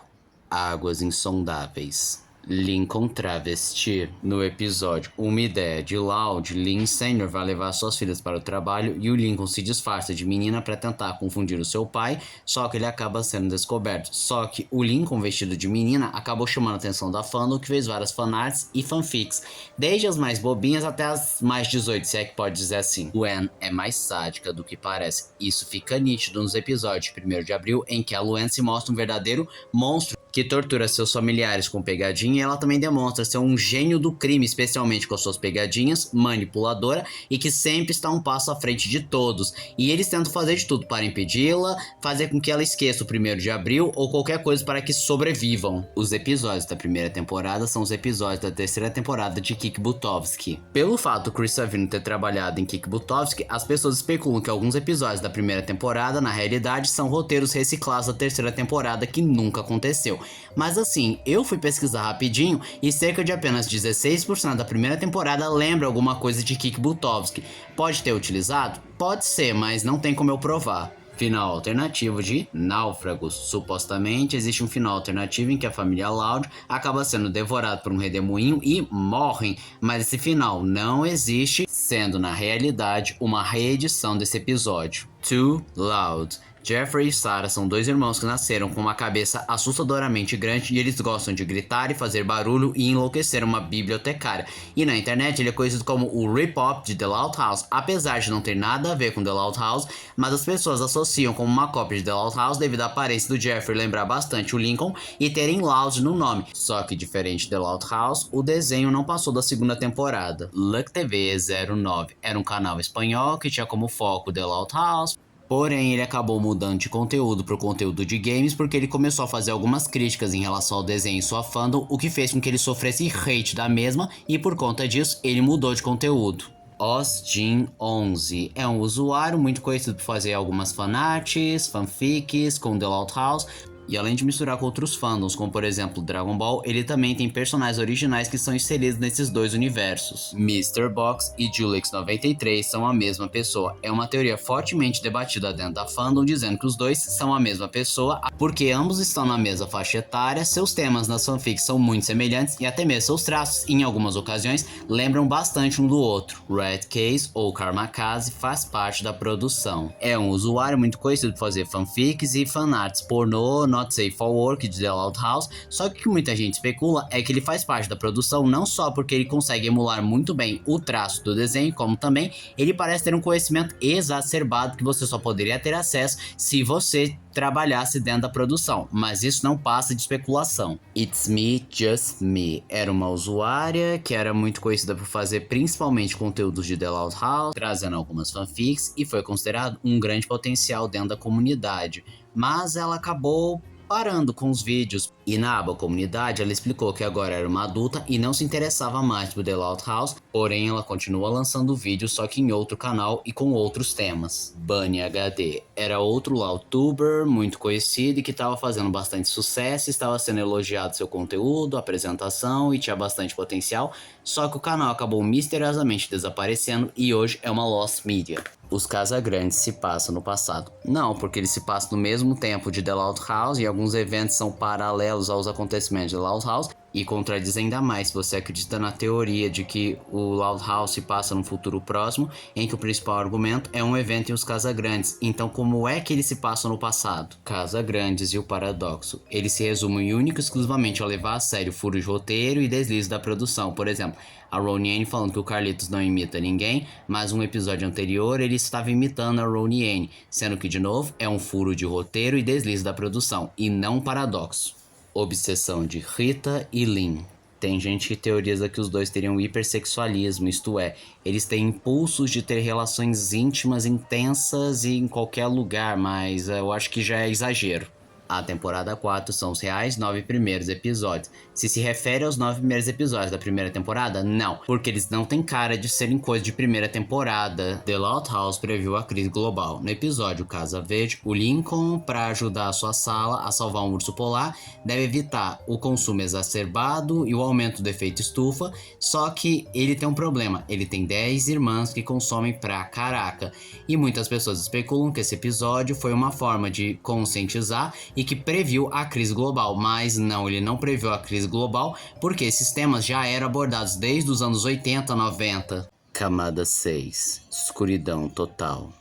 Águas insondáveis. Lincoln travesti. No episódio Uma Ideia de Loud, Lin Sr. vai levar suas filhas para o trabalho e o Lincoln se disfarça de menina para tentar confundir o seu pai, só que ele acaba sendo descoberto. Só que o Lincoln vestido de menina acabou chamando a atenção da fandom, que fez várias fanarts e fanfics, desde as mais bobinhas até as mais 18, se é que pode dizer assim. Luann é mais sádica do que parece. Isso fica nítido nos episódios de 1º de abril, em que a Luann se mostra um verdadeiro monstro que tortura seus familiares com pegadinha, e ela também demonstra ser um gênio do crime, especialmente com as suas pegadinhas, manipuladora e que sempre está um passo à frente de todos. E eles tentam fazer de tudo para impedi-la, fazer com que ela esqueça o 1º de abril ou qualquer coisa para que sobrevivam. Os episódios da 1ª temporada são os episódios da 3ª temporada de Kick Buttowski. Pelo fato do Chris Savino ter trabalhado em Kick Buttowski, as pessoas especulam que alguns episódios da 1ª temporada, na realidade, são roteiros reciclados da 3ª temporada que nunca aconteceu. Mas assim, eu fui pesquisar rapidinho e cerca de apenas 16% da 1ª temporada lembra alguma coisa de Kick Buttowski. Pode ter utilizado? Pode ser, mas não tem como eu provar. Final alternativo de Náufragos. Supostamente existe um final alternativo em que a família Loud acaba sendo devorada por um redemoinho e morrem, mas esse final não existe, sendo na realidade uma reedição desse episódio. Too Loud. Jeffrey e Sarah são dois irmãos que nasceram com uma cabeça assustadoramente grande e eles gostam de gritar e fazer barulho e enlouquecer uma bibliotecária. E na internet ele é conhecido como o Rip-Off de The Loud House, apesar de não ter nada a ver com The Loud House, mas as pessoas associam como uma cópia de The Loud House devido à aparência do Jeffrey lembrar bastante o Lincoln e terem Loud no nome. Só que diferente de The Loud House, o desenho não passou da segunda temporada. Luck TV 09 era um canal espanhol que tinha como foco The Loud House. Porém, ele acabou mudando de conteúdo para o conteúdo de games porque ele começou a fazer algumas críticas em relação ao desenho e sua fandom, o que fez com que ele sofresse hate da mesma e por conta disso ele mudou de conteúdo. Osjin11 é um usuário muito conhecido por fazer algumas fanarts, fanfics com The Loud House. E além de misturar com outros fandoms, como por exemplo Dragon Ball, ele também tem personagens originais que são inseridos nesses dois universos. Mr. Box e Julix93 são a mesma pessoa. É uma teoria fortemente debatida dentro da fandom, dizendo que os dois são a mesma pessoa, porque ambos estão na mesma faixa etária, seus temas nas fanfics são muito semelhantes e até mesmo seus traços, em algumas ocasiões, lembram bastante um do outro. Red Case ou Karmakaze faz parte da produção. É um usuário muito conhecido por fazer fanfics e fanarts pornô, Not Safe for Work de The Loud House, só que o que muita gente especula é que ele faz parte da produção não só porque ele consegue emular muito bem o traço do desenho, como também ele parece ter um conhecimento exacerbado que você só poderia ter acesso se você trabalhasse dentro da produção, mas isso não passa de especulação. It's Me, Just Me era uma usuária que era muito conhecida por fazer principalmente conteúdos de The Loud House, trazendo algumas fanfics e foi considerado um grande potencial dentro da comunidade, mas ela acabou parando com os vídeos. E na aba comunidade ela explicou que agora era uma adulta e não se interessava mais por The Loud House, porém ela continua lançando vídeos só que em outro canal e com outros temas. Bunny HD era outro Loudtuber muito conhecido e que estava fazendo bastante sucesso, estava sendo elogiado seu conteúdo, apresentação e tinha bastante potencial, só que o canal acabou misteriosamente desaparecendo e hoje é uma lost media. Os Casagrandes se passam no passado. Não, porque eles se passam no mesmo tempo de The Loud House e alguns eventos são paralelos aos acontecimentos de The Loud House e contradiz ainda mais se você acredita na teoria de que o Loud House se passa num futuro próximo, em que o principal argumento é um evento em os Casagrandes. Então como é que eles se passam no passado? Casagrandes e o paradoxo. Eles se resumem única e exclusivamente a levar a sério furos de roteiro e deslizes da produção. Por exemplo, a Ronnie falando que o Carlitos não imita ninguém, mas um episódio anterior ele estava imitando a Ronnie, sendo que de novo é um furo de roteiro e deslize da produção, e não um paradoxo. Obsessão de Rita e Lin. Tem gente que teoriza que os dois teriam hipersexualismo, isto é, eles têm impulsos de ter relações íntimas intensas e em qualquer lugar, mas eu acho que já é exagero. A temporada 4 são os reais 9 primeiros episódios. Se refere aos 9 primeiros episódios da primeira temporada? Não, porque eles não têm cara de serem coisa de primeira temporada. The Loud House previu a crise global. No episódio Casa Verde, o Lincoln, para ajudar a sua sala a salvar um urso polar, deve evitar o consumo exacerbado e o aumento do efeito estufa, só que ele tem um problema, ele tem 10 irmãs que consomem pra caraca. E muitas pessoas especulam que esse episódio foi uma forma de conscientizar e que previu a crise global, mas não, ele não previu a crise global porque esses temas já eram abordados desde os anos 80, 90. Camada 6. Escuridão total.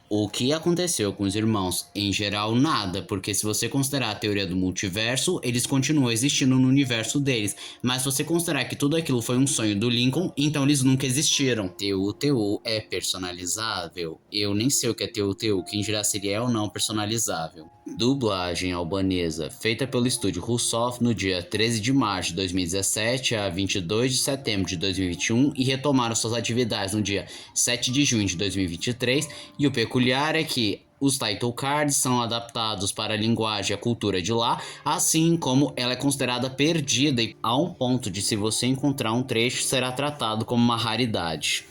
O que aconteceu com os irmãos? Em geral, nada, porque se você considerar a teoria do multiverso, eles continuam existindo no universo deles. Mas se você considerar que tudo aquilo foi um sonho do Lincoln, então eles nunca existiram. TUTU é personalizável? Eu nem sei o que é TUTU, quem dirá se é ou não personalizável. Dublagem albanesa, feita pelo estúdio Russoff no dia 13 de março de 2017 a 22 de setembro de 2021 e retomaram suas atividades no dia 7 de junho de 2023, e o peculiar é que os title cards são adaptados para a linguagem e a cultura de lá, assim como ela é considerada perdida e a um ponto de se você encontrar um trecho será tratado como uma raridade.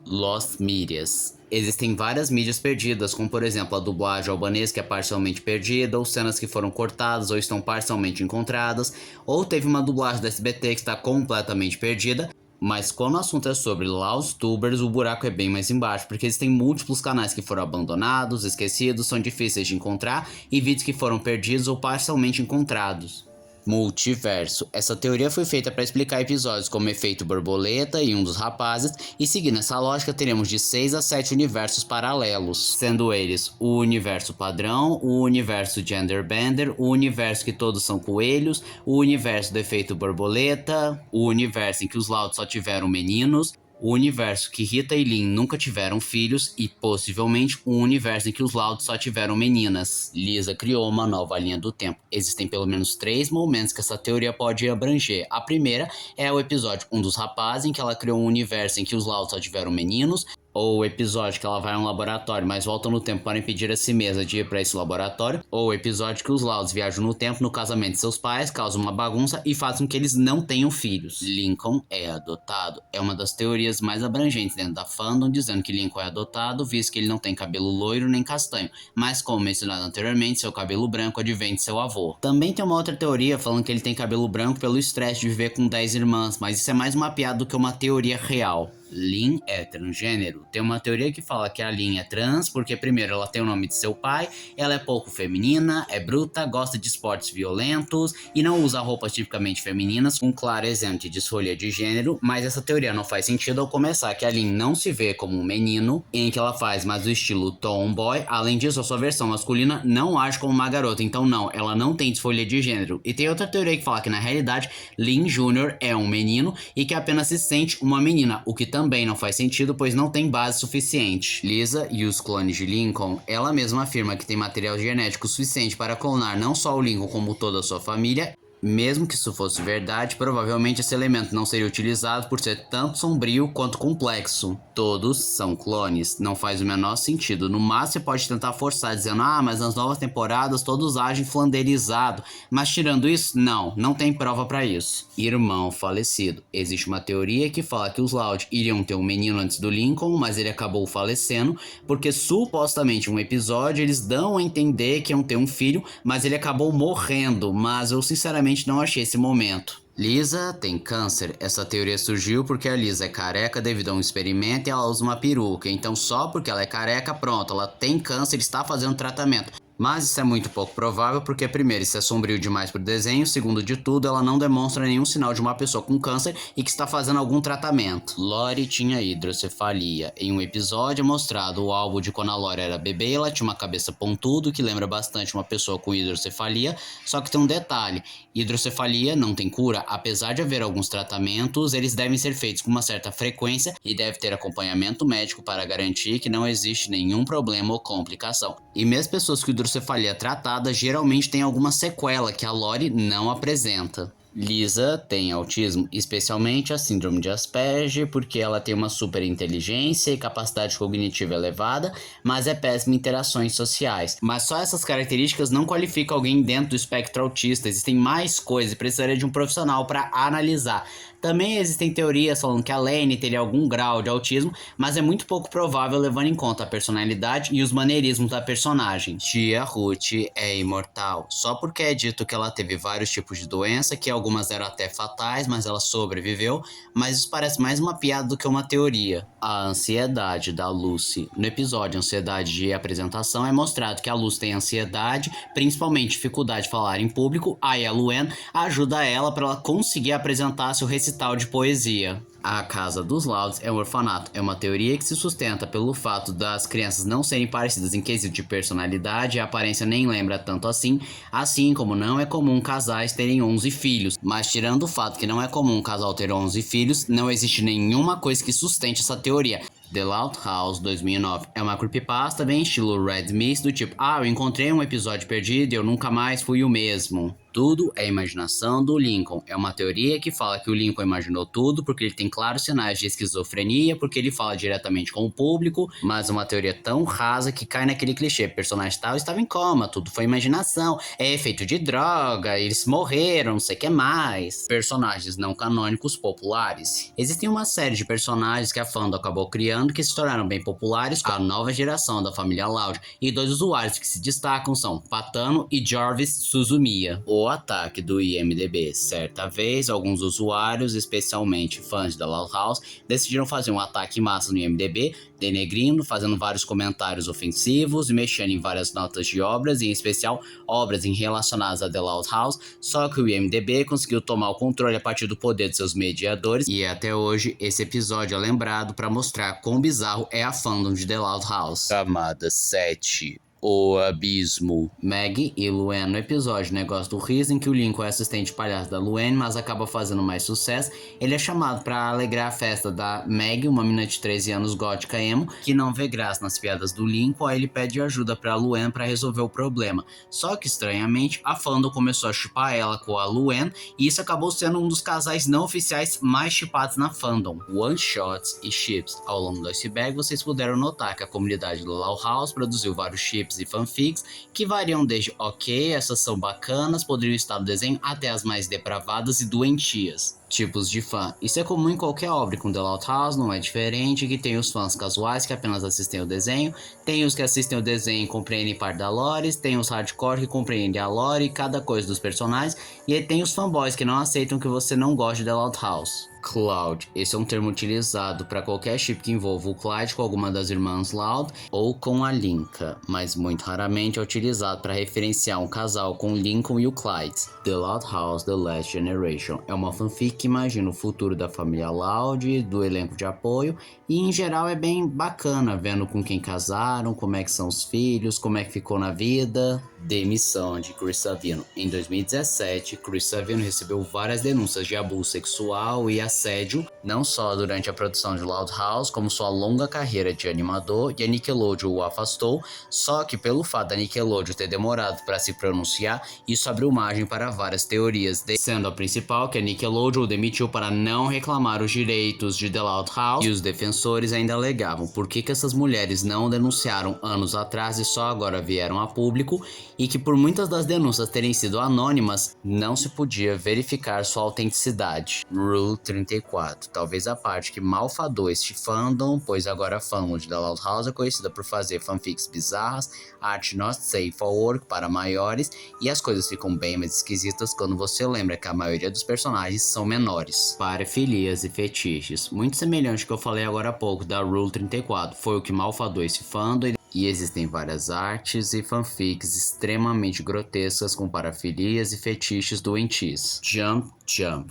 Lost Medias. Existem várias mídias perdidas, como por exemplo a dublagem albanesa que é parcialmente perdida, ou cenas que foram cortadas ou estão parcialmente encontradas, ou teve uma dublagem da SBT que está completamente perdida. Mas quando o assunto é sobre Loudtubers, o buraco é bem mais embaixo, porque existem múltiplos canais que foram abandonados, esquecidos, são difíceis de encontrar, e vídeos que foram perdidos ou parcialmente encontrados. Multiverso. Essa teoria foi feita para explicar episódios como Efeito Borboleta e Um dos Rapazes, e seguindo essa lógica, teremos de 6 a 7 universos paralelos, sendo eles o universo padrão, o universo Genderbender, o universo que todos são coelhos, o universo do Efeito Borboleta, o universo em que os Loud só tiveram meninos, o universo que Rita e Lynn nunca tiveram filhos e, possivelmente, um universo em que os Loud só tiveram meninas. Lisa criou uma nova linha do tempo. Existem pelo menos 3 momentos que essa teoria pode abranger. A primeira é o episódio Um dos Rapazes, em que ela criou um universo em que os Loud só tiveram meninos, ou o episódio que ela vai a um laboratório, mas volta no tempo para impedir a si mesma de ir para esse laboratório, ou o episódio que os Louds viajam no tempo no casamento de seus pais, causam uma bagunça e fazem com que eles não tenham filhos. Lincoln é adotado. É uma das teorias mais abrangentes dentro da fandom, dizendo que Lincoln é adotado, visto que ele não tem cabelo loiro nem castanho, mas como mencionado anteriormente, seu cabelo branco advém de seu avô. Também tem uma outra teoria falando que ele tem cabelo branco pelo estresse de viver com 10 irmãs, mas isso é mais uma piada do que uma teoria real. Lynn é transgênero. Tem uma teoria que fala que a Lynn é trans porque, primeiro, ela tem o nome de seu pai, ela é pouco feminina, é bruta, gosta de esportes violentos e não usa roupas tipicamente femininas, um claro exemplo de disforia de gênero, mas essa teoria não faz sentido ao começar que a Lynn não se vê como um menino, em que ela faz mais do estilo tomboy. Além disso, a sua versão masculina não age como uma garota, então não, ela não tem disforia de gênero. E tem outra teoria que fala que, na realidade, Lynn Jr. é um menino e que apenas se sente uma menina, o que também não faz sentido, pois não tem base suficiente. Lisa e os clones de Lincoln, ela mesma afirma que tem material genético suficiente para clonar não só o Lincoln como toda a sua família. Mesmo que isso fosse verdade, provavelmente esse elemento não seria utilizado por ser tanto sombrio quanto complexo. Todos são clones, não faz o menor sentido. No máximo você pode tentar forçar dizendo, mas nas novas temporadas todos agem flanderizado. Mas tirando isso, não tem prova para isso. Irmão falecido. Existe uma teoria que fala que os Loud iriam ter um menino antes do Lincoln, mas ele acabou falecendo, porque supostamente em um episódio eles dão a entender que iam ter um filho, mas ele acabou morrendo, mas eu sinceramente não achei esse momento. Lisa tem câncer. Essa teoria surgiu porque a Lisa é careca devido a um experimento e ela usa uma peruca. Então só porque ela é careca, pronto, ela tem câncer e está fazendo tratamento. Mas isso é muito pouco provável porque, primeiro, isso é sombrio demais pro desenho, segundo de tudo, ela não demonstra nenhum sinal de uma pessoa com câncer e que está fazendo algum tratamento. Lori tinha hidrocefalia. Em um episódio é mostrado o álbum de quando a Lori era bebê, ela tinha uma cabeça pontuda que lembra bastante uma pessoa com hidrocefalia, só que tem um detalhe, hidrocefalia não tem cura, apesar de haver alguns tratamentos, eles devem ser feitos com uma certa frequência e deve ter acompanhamento médico para garantir que não existe nenhum problema ou complicação. E mesmo pessoas com hidrocefalia tratada geralmente têm alguma sequela que a Lori não apresenta. Lisa tem autismo, especialmente a síndrome de Asperger, porque ela tem uma super inteligência e capacidade cognitiva elevada, mas é péssima em interações sociais. Mas só essas características não qualificam alguém dentro do espectro autista, existem mais coisas e precisaria de um profissional para analisar. Também existem teorias falando que a Lane teria algum grau de autismo, mas é muito pouco provável levando em conta a personalidade e os maneirismos da personagem. Tia Ruth é imortal, só porque é dito que ela teve vários tipos de doença, que algumas eram até fatais, mas ela sobreviveu, mas isso parece mais uma piada do que uma teoria. A ansiedade da Lucy. No episódio Ansiedade de Apresentação é mostrado que a Lucy tem ansiedade, principalmente dificuldade de falar em público, aí a Luann ajuda ela para ela conseguir apresentar seu recital de poesia. A Casa dos Louds é um orfanato. É uma teoria que se sustenta pelo fato das crianças não serem parecidas em quesito de personalidade e a aparência nem lembra tanto assim como não é comum casais terem 11 filhos. Mas tirando o fato que não é comum um casal ter 11 filhos, não existe nenhuma coisa que sustente essa teoria. The Loud House 2009 é uma creepypasta bem estilo Red Mist, do tipo, eu encontrei um episódio perdido e eu nunca mais fui o mesmo. Tudo é imaginação do Lincoln. É uma teoria que fala que o Lincoln imaginou tudo porque ele tem claros sinais de esquizofrenia, porque ele fala diretamente com o público, mas uma teoria tão rasa que cai naquele clichê, personagem tal estava em coma, tudo foi imaginação, é efeito de droga, eles morreram, não sei o que mais. Personagens não canônicos populares. Existem uma série de personagens que a fandom acabou criando que se tornaram bem populares com a nova geração da família Loud, e 2 usuários que se destacam são Patano e Jarvis Suzumiya. o ataque do IMDb. Certa vez, alguns usuários, especialmente fãs da Loud House, decidiram fazer um ataque em massa no IMDb, denegrindo, fazendo vários comentários ofensivos e mexendo em várias notas de obras, e em especial obras relacionadas a The Loud House, só que o IMDb conseguiu tomar o controle a partir do poder de seus mediadores, e até hoje esse episódio é lembrado para mostrar quão bizarro é a fandom de The Loud House. Camada 7. O Abismo. Maggie e Luann no episódio Negócio do Riso, em que o Lincoln é assistente palhaço da Luann, mas acaba fazendo mais sucesso. Ele é chamado para alegrar a festa da Maggie, uma menina de 13 anos gótica emo, que não vê graça nas piadas do Lincoln. Aí ele pede ajuda para Luann para resolver o problema. Só que, estranhamente, a fandom começou a shippar ela com a Luann, e isso acabou sendo um dos casais não oficiais mais shippados na fandom. One-shots e chips. Ao longo do iceberg, vocês puderam notar que a comunidade do Loud House produziu vários chips e fanfics que variam desde ok, essas são bacanas, poderiam estar no desenho, até as mais depravadas e doentias. Tipos de fã. Isso é comum em qualquer obra, com The Loud House não é diferente, que tem os fãs casuais que apenas assistem o desenho, tem os que assistem o desenho e compreendem parte da lore, tem os hardcore que compreendem a lore e cada coisa dos personagens, e aí tem os fanboys que não aceitam que você não goste de The Loud House. Cloud. Esse é um termo utilizado para qualquer chip que envolva o Clyde com alguma das irmãs Loud ou com a Linka, mas muito raramente é utilizado para referenciar um casal com Lincoln e o Clyde. The Loud House The Last Generation é uma fanfic que imagina o futuro da família Loud, do elenco de apoio, e em geral é bem bacana, vendo com quem casaram, como é que são os filhos, como é que ficou na vida. Demissão de Chris Savino. Em 2017, Chris Savino recebeu várias denúncias de abuso sexual e assédio, não só durante a produção de Loud House, como sua longa carreira de animador, e a Nickelodeon o afastou, só que pelo fato da Nickelodeon ter demorado para se pronunciar, isso abriu margem para várias teorias, sendo a principal que a Nickelodeon o demitiu para não reclamar os direitos de The Loud House, e os defensores ainda alegavam por que essas mulheres não denunciaram anos atrás e só agora vieram a público, e que por muitas das denúncias terem sido anônimas, não se podia verificar sua autenticidade. Rule 34. Talvez a parte que malfadou este fandom, pois agora a fandom de The Loud House é conhecida por fazer fanfics bizarras, arte not safe for work para maiores, e as coisas ficam bem mais esquisitas quando você lembra que a maioria dos personagens são menores. Parafilias e fetiches. Muito semelhante ao que eu falei agora há pouco da Rule 34, foi o que malfadou esse fandom. E existem várias artes e fanfics extremamente grotescas com parafilias e fetiches doentios. Jump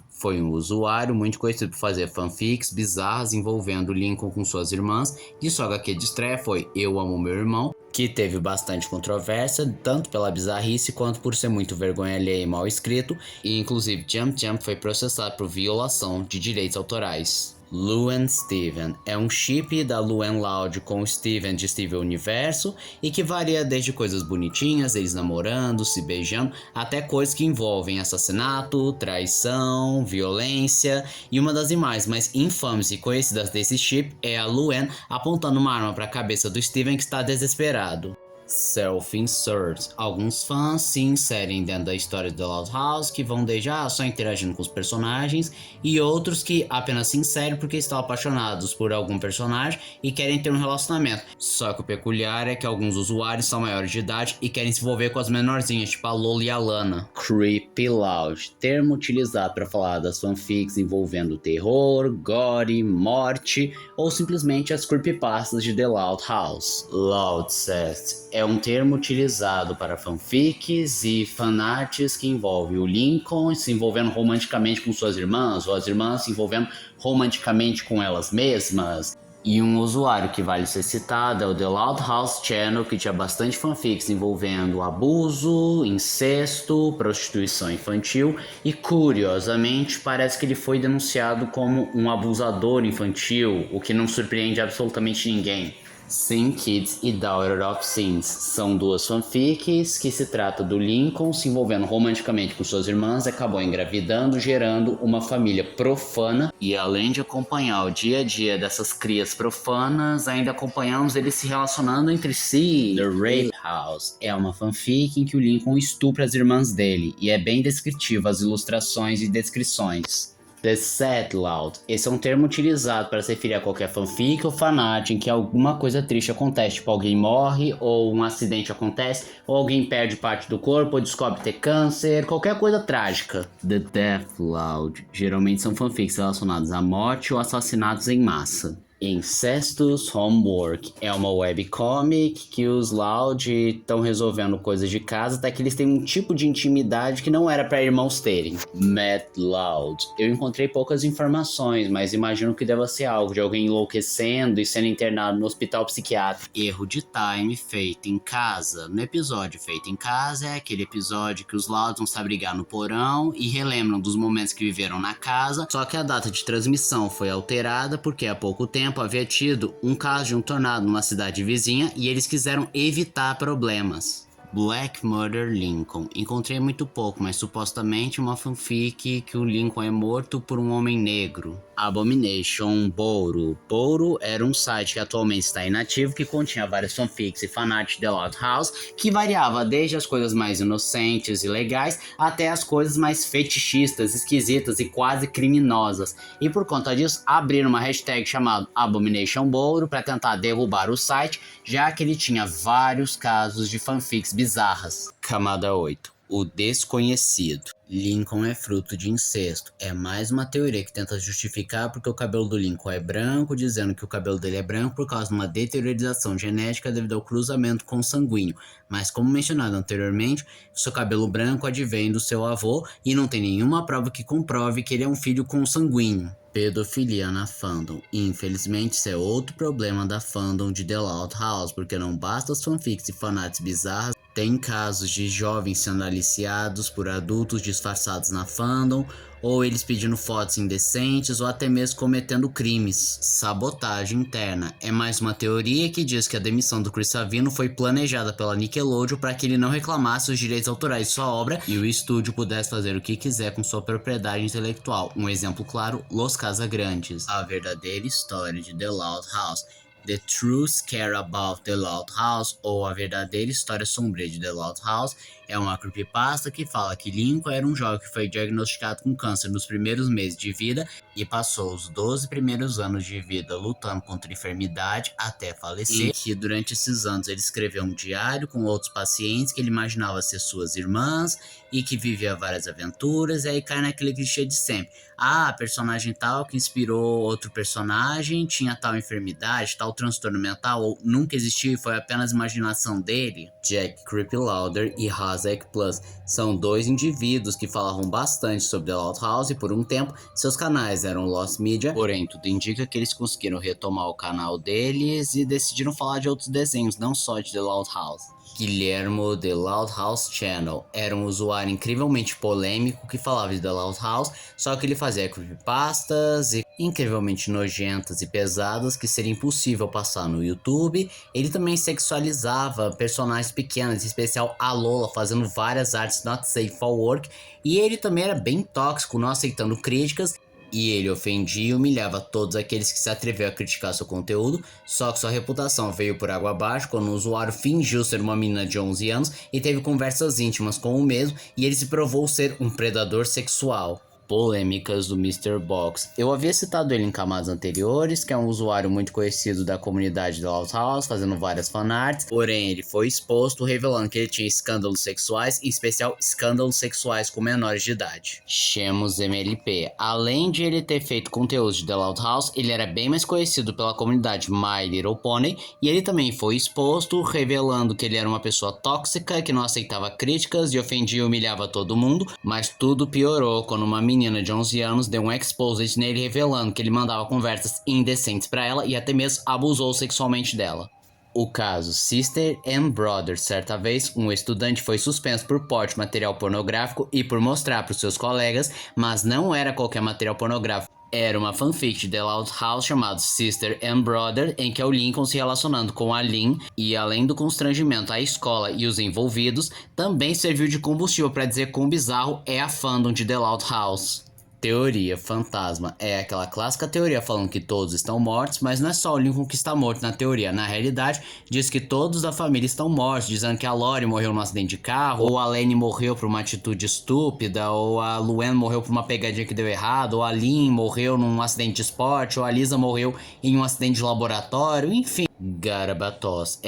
foi um usuário muito conhecido por fazer fanfics bizarras envolvendo Lincoln com suas irmãs, e sua HQ de estreia foi Eu Amo Meu Irmão, que teve bastante controvérsia, tanto pela bizarrice quanto por ser muito vergonha alheia e mal escrito, e inclusive Jump foi processado por violação de direitos autorais. Luann Steven é um chip da Luann Loud com o Steven de Steven Universo, e que varia desde coisas bonitinhas, eles namorando, se beijando, até coisas que envolvem assassinato, traição, violência, e uma das imagens mais infames e conhecidas desse chip é a Luann apontando uma arma para a cabeça do Steven, que está desesperado. Self-insert. Alguns fãs se inserem dentro da história de The Loud House, que vão desde só interagindo com os personagens, e outros que apenas se inserem porque estão apaixonados por algum personagem e querem ter um relacionamento. Só que o peculiar é que alguns usuários são maiores de idade e querem se envolver com as menorzinhas, tipo a Lola e a Lana. Creepy Loud, termo utilizado para falar das fanfics envolvendo terror, gore, morte, ou simplesmente as creepypastas de The Loud House. Loudcest é um termo utilizado para fanfics e fanarts que envolve o Lincoln se envolvendo romanticamente com suas irmãs, ou as irmãs se envolvendo romanticamente com elas mesmas. E um usuário que vale ser citado é o The Loud House Channel, que tinha bastante fanfics envolvendo abuso, incesto, prostituição infantil, e curiosamente parece que ele foi denunciado como um abusador infantil, o que não surpreende absolutamente ninguém. Sin Kids e Daughter of Sins são duas fanfics que se trata do Lincoln se envolvendo romanticamente com suas irmãs, acabou engravidando, gerando uma família profana, e além de acompanhar o dia a dia dessas crias profanas, ainda acompanhamos eles se relacionando entre si. The Rape House é uma fanfic em que o Lincoln estupra as irmãs dele, e é bem descritiva as ilustrações e descrições. The Sad Loud. Esse é um termo utilizado para se referir a qualquer fanfic ou fanart em que alguma coisa triste acontece, tipo alguém morre, ou um acidente acontece, ou alguém perde parte do corpo, ou descobre ter câncer, qualquer coisa trágica. The Death Loud. Geralmente são fanfics relacionados à morte ou assassinatos em massa. Incestus Homework é uma webcomic que os Loud estão resolvendo coisas de casa até que eles têm um tipo de intimidade que não era para irmãos terem. Mad Loud. Eu encontrei poucas informações, mas imagino que deva ser algo de alguém enlouquecendo e sendo internado no hospital psiquiátrico. Erro de time feito em casa. No episódio feito em casa é aquele episódio que os Loud vão se abrigar no porão e relembram dos momentos que viveram na casa, só que a data de transmissão foi alterada porque há pouco tempo havia tido um caso de um tornado numa cidade vizinha e eles quiseram evitar problemas. Black Murder Lincoln. Encontrei muito pouco, mas supostamente uma fanfic que o Lincoln é morto por um homem negro. Abomination Bouro. Bouro era um site que atualmente está inativo, que continha várias fanfics e fanarts de The Loud House, que variava desde as coisas mais inocentes e legais até as coisas mais fetichistas, esquisitas e quase criminosas. E por conta disso, abriram uma hashtag chamada Abomination Bouro para tentar derrubar o site, já que ele tinha vários casos de fanfics bizarras. Camada 8. O desconhecido. Lincoln é fruto de incesto. É mais uma teoria que tenta justificar porque o cabelo do Lincoln é branco, dizendo que o cabelo dele é branco por causa de uma deteriorização genética devido ao cruzamento consanguíneo. Mas como mencionado anteriormente, seu cabelo branco advém do seu avô e não tem nenhuma prova que comprove que ele é um filho consanguíneo. Pedofilia na fandom. Infelizmente, isso é outro problema da fandom de The Loud House, porque não basta as fanfics e fanarts bizarras, tem casos de jovens sendo aliciados por adultos disfarçados na fandom, ou eles pedindo fotos indecentes, ou até mesmo cometendo crimes. Sabotagem interna. É mais uma teoria que diz que a demissão do Chris Savino foi planejada pela Nickelodeon para que ele não reclamasse os direitos autorais de sua obra e o estúdio pudesse fazer o que quiser com sua propriedade intelectual. Um exemplo claro, Los Casagrandes. A verdadeira história de The Loud House. The True Scare About The Loud House, ou A Verdadeira História Sombria de The Loud House, é uma creepypasta que fala que Lincoln era um jovem que foi diagnosticado com câncer nos primeiros meses de vida e passou os 12 primeiros anos de vida lutando contra a enfermidade até falecer, e que durante esses anos ele escreveu um diário com outros pacientes que ele imaginava ser suas irmãs e que vivia várias aventuras, e aí cai naquele clichê de sempre. Ah, personagem tal que inspirou outro personagem, tinha tal enfermidade, tal transtorno mental, ou nunca existiu e foi apenas imaginação dele. Jack Creepy Louder e Hazek Plus são dois indivíduos que falavam bastante sobre The Loud House e por um tempo seus canais eram Lost Media, porém tudo indica que eles conseguiram retomar o canal deles e decidiram falar de outros desenhos, não só de The Loud House. Guilhermo The Loud House Channel era um usuário incrivelmente polêmico que falava de The Loud House, só que ele fazia creepypastas e incrivelmente nojentas e pesadas que seria impossível passar no YouTube. Ele também sexualizava personagens pequenas, em especial a Lola, fazendo várias artes not safe for work, e ele também era bem tóxico, não aceitando críticas. E ele ofendia e humilhava todos aqueles que se atreviam a criticar seu conteúdo, só que sua reputação veio por água abaixo quando o usuário fingiu ser uma menina de 11 anos e teve conversas íntimas com o mesmo, e ele se provou ser um predador sexual. Polêmicas do Mr. Box. Eu havia citado ele em camadas anteriores, que é um usuário muito conhecido da comunidade do Loud House, fazendo várias fanarts, porém ele foi exposto revelando que ele tinha escândalos sexuais, em especial escândalos sexuais com menores de idade. Chemos MLP. Além de ele ter feito conteúdo de The Loud House, ele era bem mais conhecido pela comunidade My Little Pony, e ele também foi exposto revelando que ele era uma pessoa tóxica, que não aceitava críticas e ofendia e humilhava todo mundo, mas tudo piorou quando uma menina de 11 anos deu um exposed nele revelando que ele mandava conversas indecentes pra ela e até mesmo abusou sexualmente dela. O caso Sister and Brother. Certa vez, um estudante foi suspenso por porte de material pornográfico e por mostrar para os seus colegas, mas não era qualquer material pornográfico. Era uma fanfic de The Loud House chamado Sister and Brother, em que é o Lincoln se relacionando com a Lynn, e além do constrangimento à escola e os envolvidos, também serviu de combustível para dizer quão bizarro é a fandom de The Loud House. Teoria fantasma é aquela clássica teoria falando que todos estão mortos, mas não é só o Lincoln que está morto na teoria. Na realidade, diz que todos da família estão mortos, dizendo que a Lori morreu num acidente de carro, ou a Lenny morreu por uma atitude estúpida, ou a Luann morreu por uma pegadinha que deu errado, ou a Lynn morreu num acidente de esporte, ou a Lisa morreu em um acidente de laboratório, enfim. Garabatos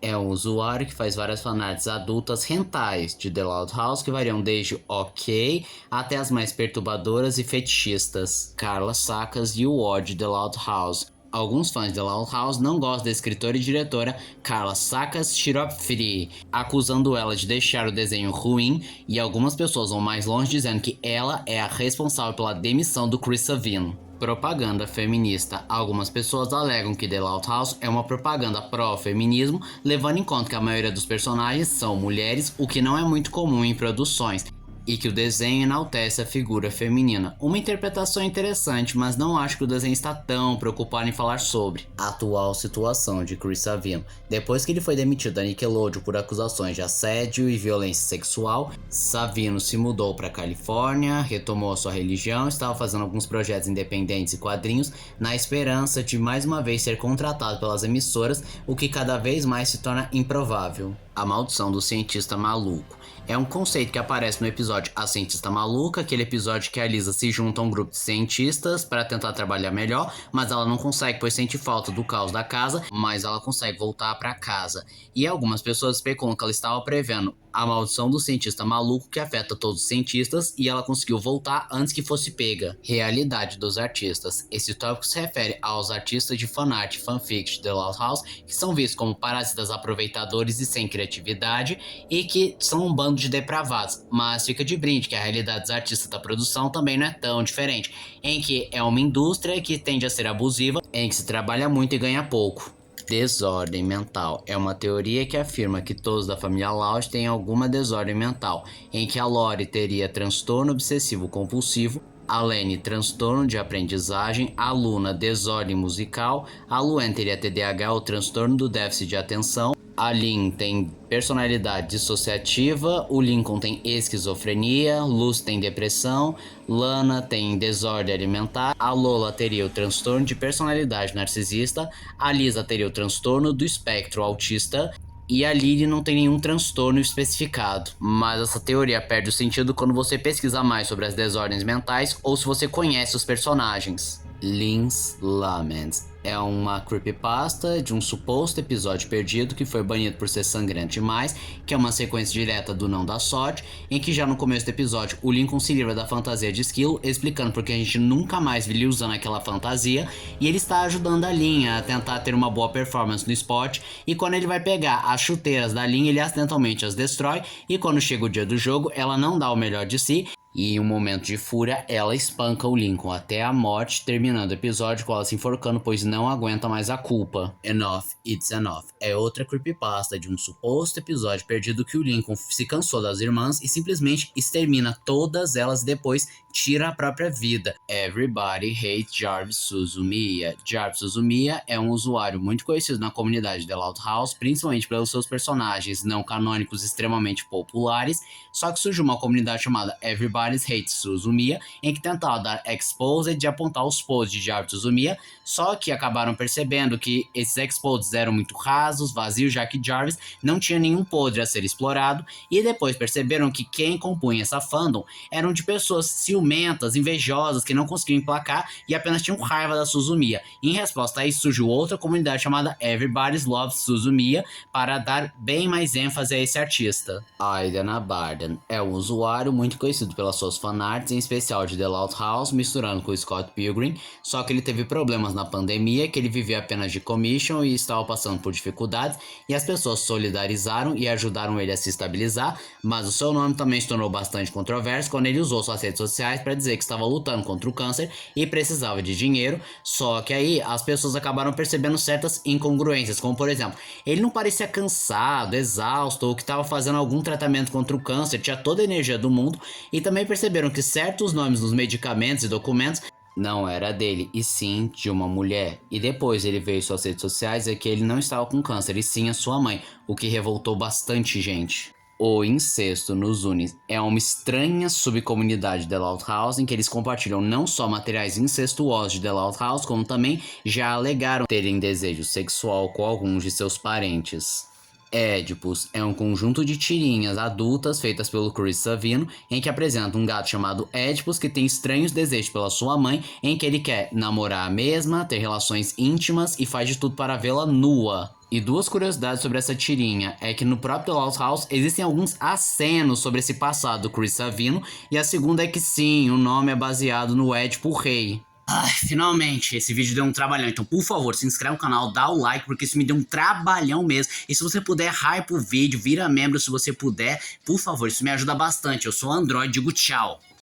é um usuário que faz várias fanarts adultas hentais de The Loud House que variam desde ok até as mais perturbadoras e fetichistas. Carla Sacas e o ódio de The Loud House. Alguns fãs de The Loud House não gostam da escritora e diretora Carla Sacas Chiropfri, acusando ela de deixar o desenho ruim, e algumas pessoas vão mais longe dizendo que ela é a responsável pela demissão do Chris Savino. Propaganda feminista. Algumas pessoas alegam que The Loud House é uma propaganda pró-feminismo, levando em conta que a maioria dos personagens são mulheres, o que não é muito comum em produções, e que o desenho enaltece a figura feminina. Uma interpretação interessante, mas não acho que o desenho está tão preocupado em falar sobre a atual situação de Chris Savino. Depois que ele foi demitido da Nickelodeon por acusações de assédio e violência sexual, Savino se mudou para Califórnia, retomou a sua religião, estava fazendo alguns projetos independentes e quadrinhos, na esperança de mais uma vez ser contratado pelas emissoras, o que cada vez mais se torna improvável. A maldição do cientista maluco é um conceito que aparece no episódio A Cientista Maluca, aquele episódio que a Lisa se junta a um grupo de cientistas para tentar trabalhar melhor, mas ela não consegue pois sente falta do caos da casa, mas ela consegue voltar para casa. E algumas pessoas especulam que ela estava prevendo a maldição do cientista maluco que afeta todos os cientistas e ela conseguiu voltar antes que fosse pega. Realidade dos artistas. Esse tópico se refere aos artistas de fanart e fanfic de The Loud House que são vistos como parasitas aproveitadores e sem criatividade e que são um bando de depravados, mas fica de brinde que a realidade dos artistas da produção também não é tão diferente, em que é uma indústria que tende a ser abusiva, em que se trabalha muito e ganha pouco. Desordem mental é uma teoria que afirma que todos da família Loud têm alguma desordem mental, em que a Lori teria transtorno obsessivo compulsivo, a Lenny transtorno de aprendizagem, a Luna desordem musical, a Luann teria TDAH ou transtorno do déficit de atenção, a Lynn tem personalidade dissociativa, o Lincoln tem esquizofrenia, Luz tem depressão, Lana tem desordem alimentar, a Lola teria o transtorno de personalidade narcisista, a Lisa teria o transtorno do espectro autista, e a Lily não tem nenhum transtorno especificado. Mas essa teoria perde o sentido quando você pesquisa mais sobre as desordens mentais ou se você conhece os personagens. Lynn's Laments é uma creepypasta de um suposto episódio perdido que foi banido por ser sangrento demais, que é uma sequência direta do Não Dá Sorte, em que já no começo do episódio o Lincoln se livra da fantasia de esquilo, explicando porque a gente nunca mais viu ele usando aquela fantasia, e ele está ajudando a Lynn a tentar ter uma boa performance no esporte, e quando ele vai pegar as chuteiras da Lynn, ele acidentalmente as destrói, e quando chega o dia do jogo, ela não dá o melhor de si, e em um momento de fúria, ela espanca o Lincoln até a morte, terminando o episódio com ela se enforcando, pois não aguenta mais a culpa. Enough, It's Enough é outra creepypasta de um suposto episódio perdido que o Lincoln se cansou das irmãs e simplesmente extermina todas elas e depois tira a própria vida. Everybody hates Jarvis Suzumiya. Jarvis Suzumiya é um usuário muito conhecido na comunidade The Loud House, principalmente pelos seus personagens não canônicos extremamente populares, só que surgiu uma comunidade chamada Everybody's Hates Suzumiya, em que tentaram dar exposed de apontar os posts de Jarvis Suzumiya, só que acabaram percebendo que esses exposeds eram muito rasos, vazios, já que Jarvis não tinha nenhum podre a ser explorado, e depois perceberam que quem compunha essa fandom eram de pessoas ciumentas, invejosas, que não conseguiam emplacar e apenas tinham raiva da Suzumiya. Em resposta a isso, surgiu outra comunidade chamada Everybody's Loves Suzumiya para dar bem mais ênfase a esse artista. Aiden Barden é um usuário muito conhecido pelas suas fanarts, em especial de The Loud House, misturando com Scott Pilgrim, só que ele teve problemas na pandemia, que ele vivia apenas de commission e estava passando por dificuldades, e as pessoas solidarizaram e ajudaram ele a se estabilizar, mas o seu nome também se tornou bastante controverso quando ele usou suas redes sociais para dizer que estava lutando contra o câncer e precisava de dinheiro, só que aí as pessoas acabaram percebendo certas incongruências, como por exemplo, ele não parecia cansado, exausto ou que estava fazendo algum tratamento contra o câncer, tinha toda a energia do mundo, e também perceberam que certos nomes nos medicamentos e documentos não era dele, e sim de uma mulher. E depois ele veio em suas redes sociais dizer que ele não estava com câncer, e sim a sua mãe, o que revoltou bastante gente. O incesto nos Unis é uma estranha subcomunidade de Loud House em que eles compartilham não só materiais incestuosos de The Loud House, como também já alegaram terem desejo sexual com alguns de seus parentes. Édipus é um conjunto de tirinhas adultas feitas pelo Chris Savino, em que apresenta um gato chamado Édipus que tem estranhos desejos pela sua mãe, em que ele quer namorar a mesma, ter relações íntimas e faz de tudo para vê-la nua. E duas curiosidades sobre essa tirinha é que no próprio The Loud House existem alguns acenos sobre esse passado do Chris Savino, e a segunda é que sim, o nome é baseado no Édipo Rei. Ai, finalmente, esse vídeo deu um trabalhão, então por favor, se inscreve no canal, dá o like, porque isso me deu um trabalhão mesmo, e se você puder, hype o vídeo, vira membro se você puder, por favor, isso me ajuda bastante, eu sou o Android, digo tchau.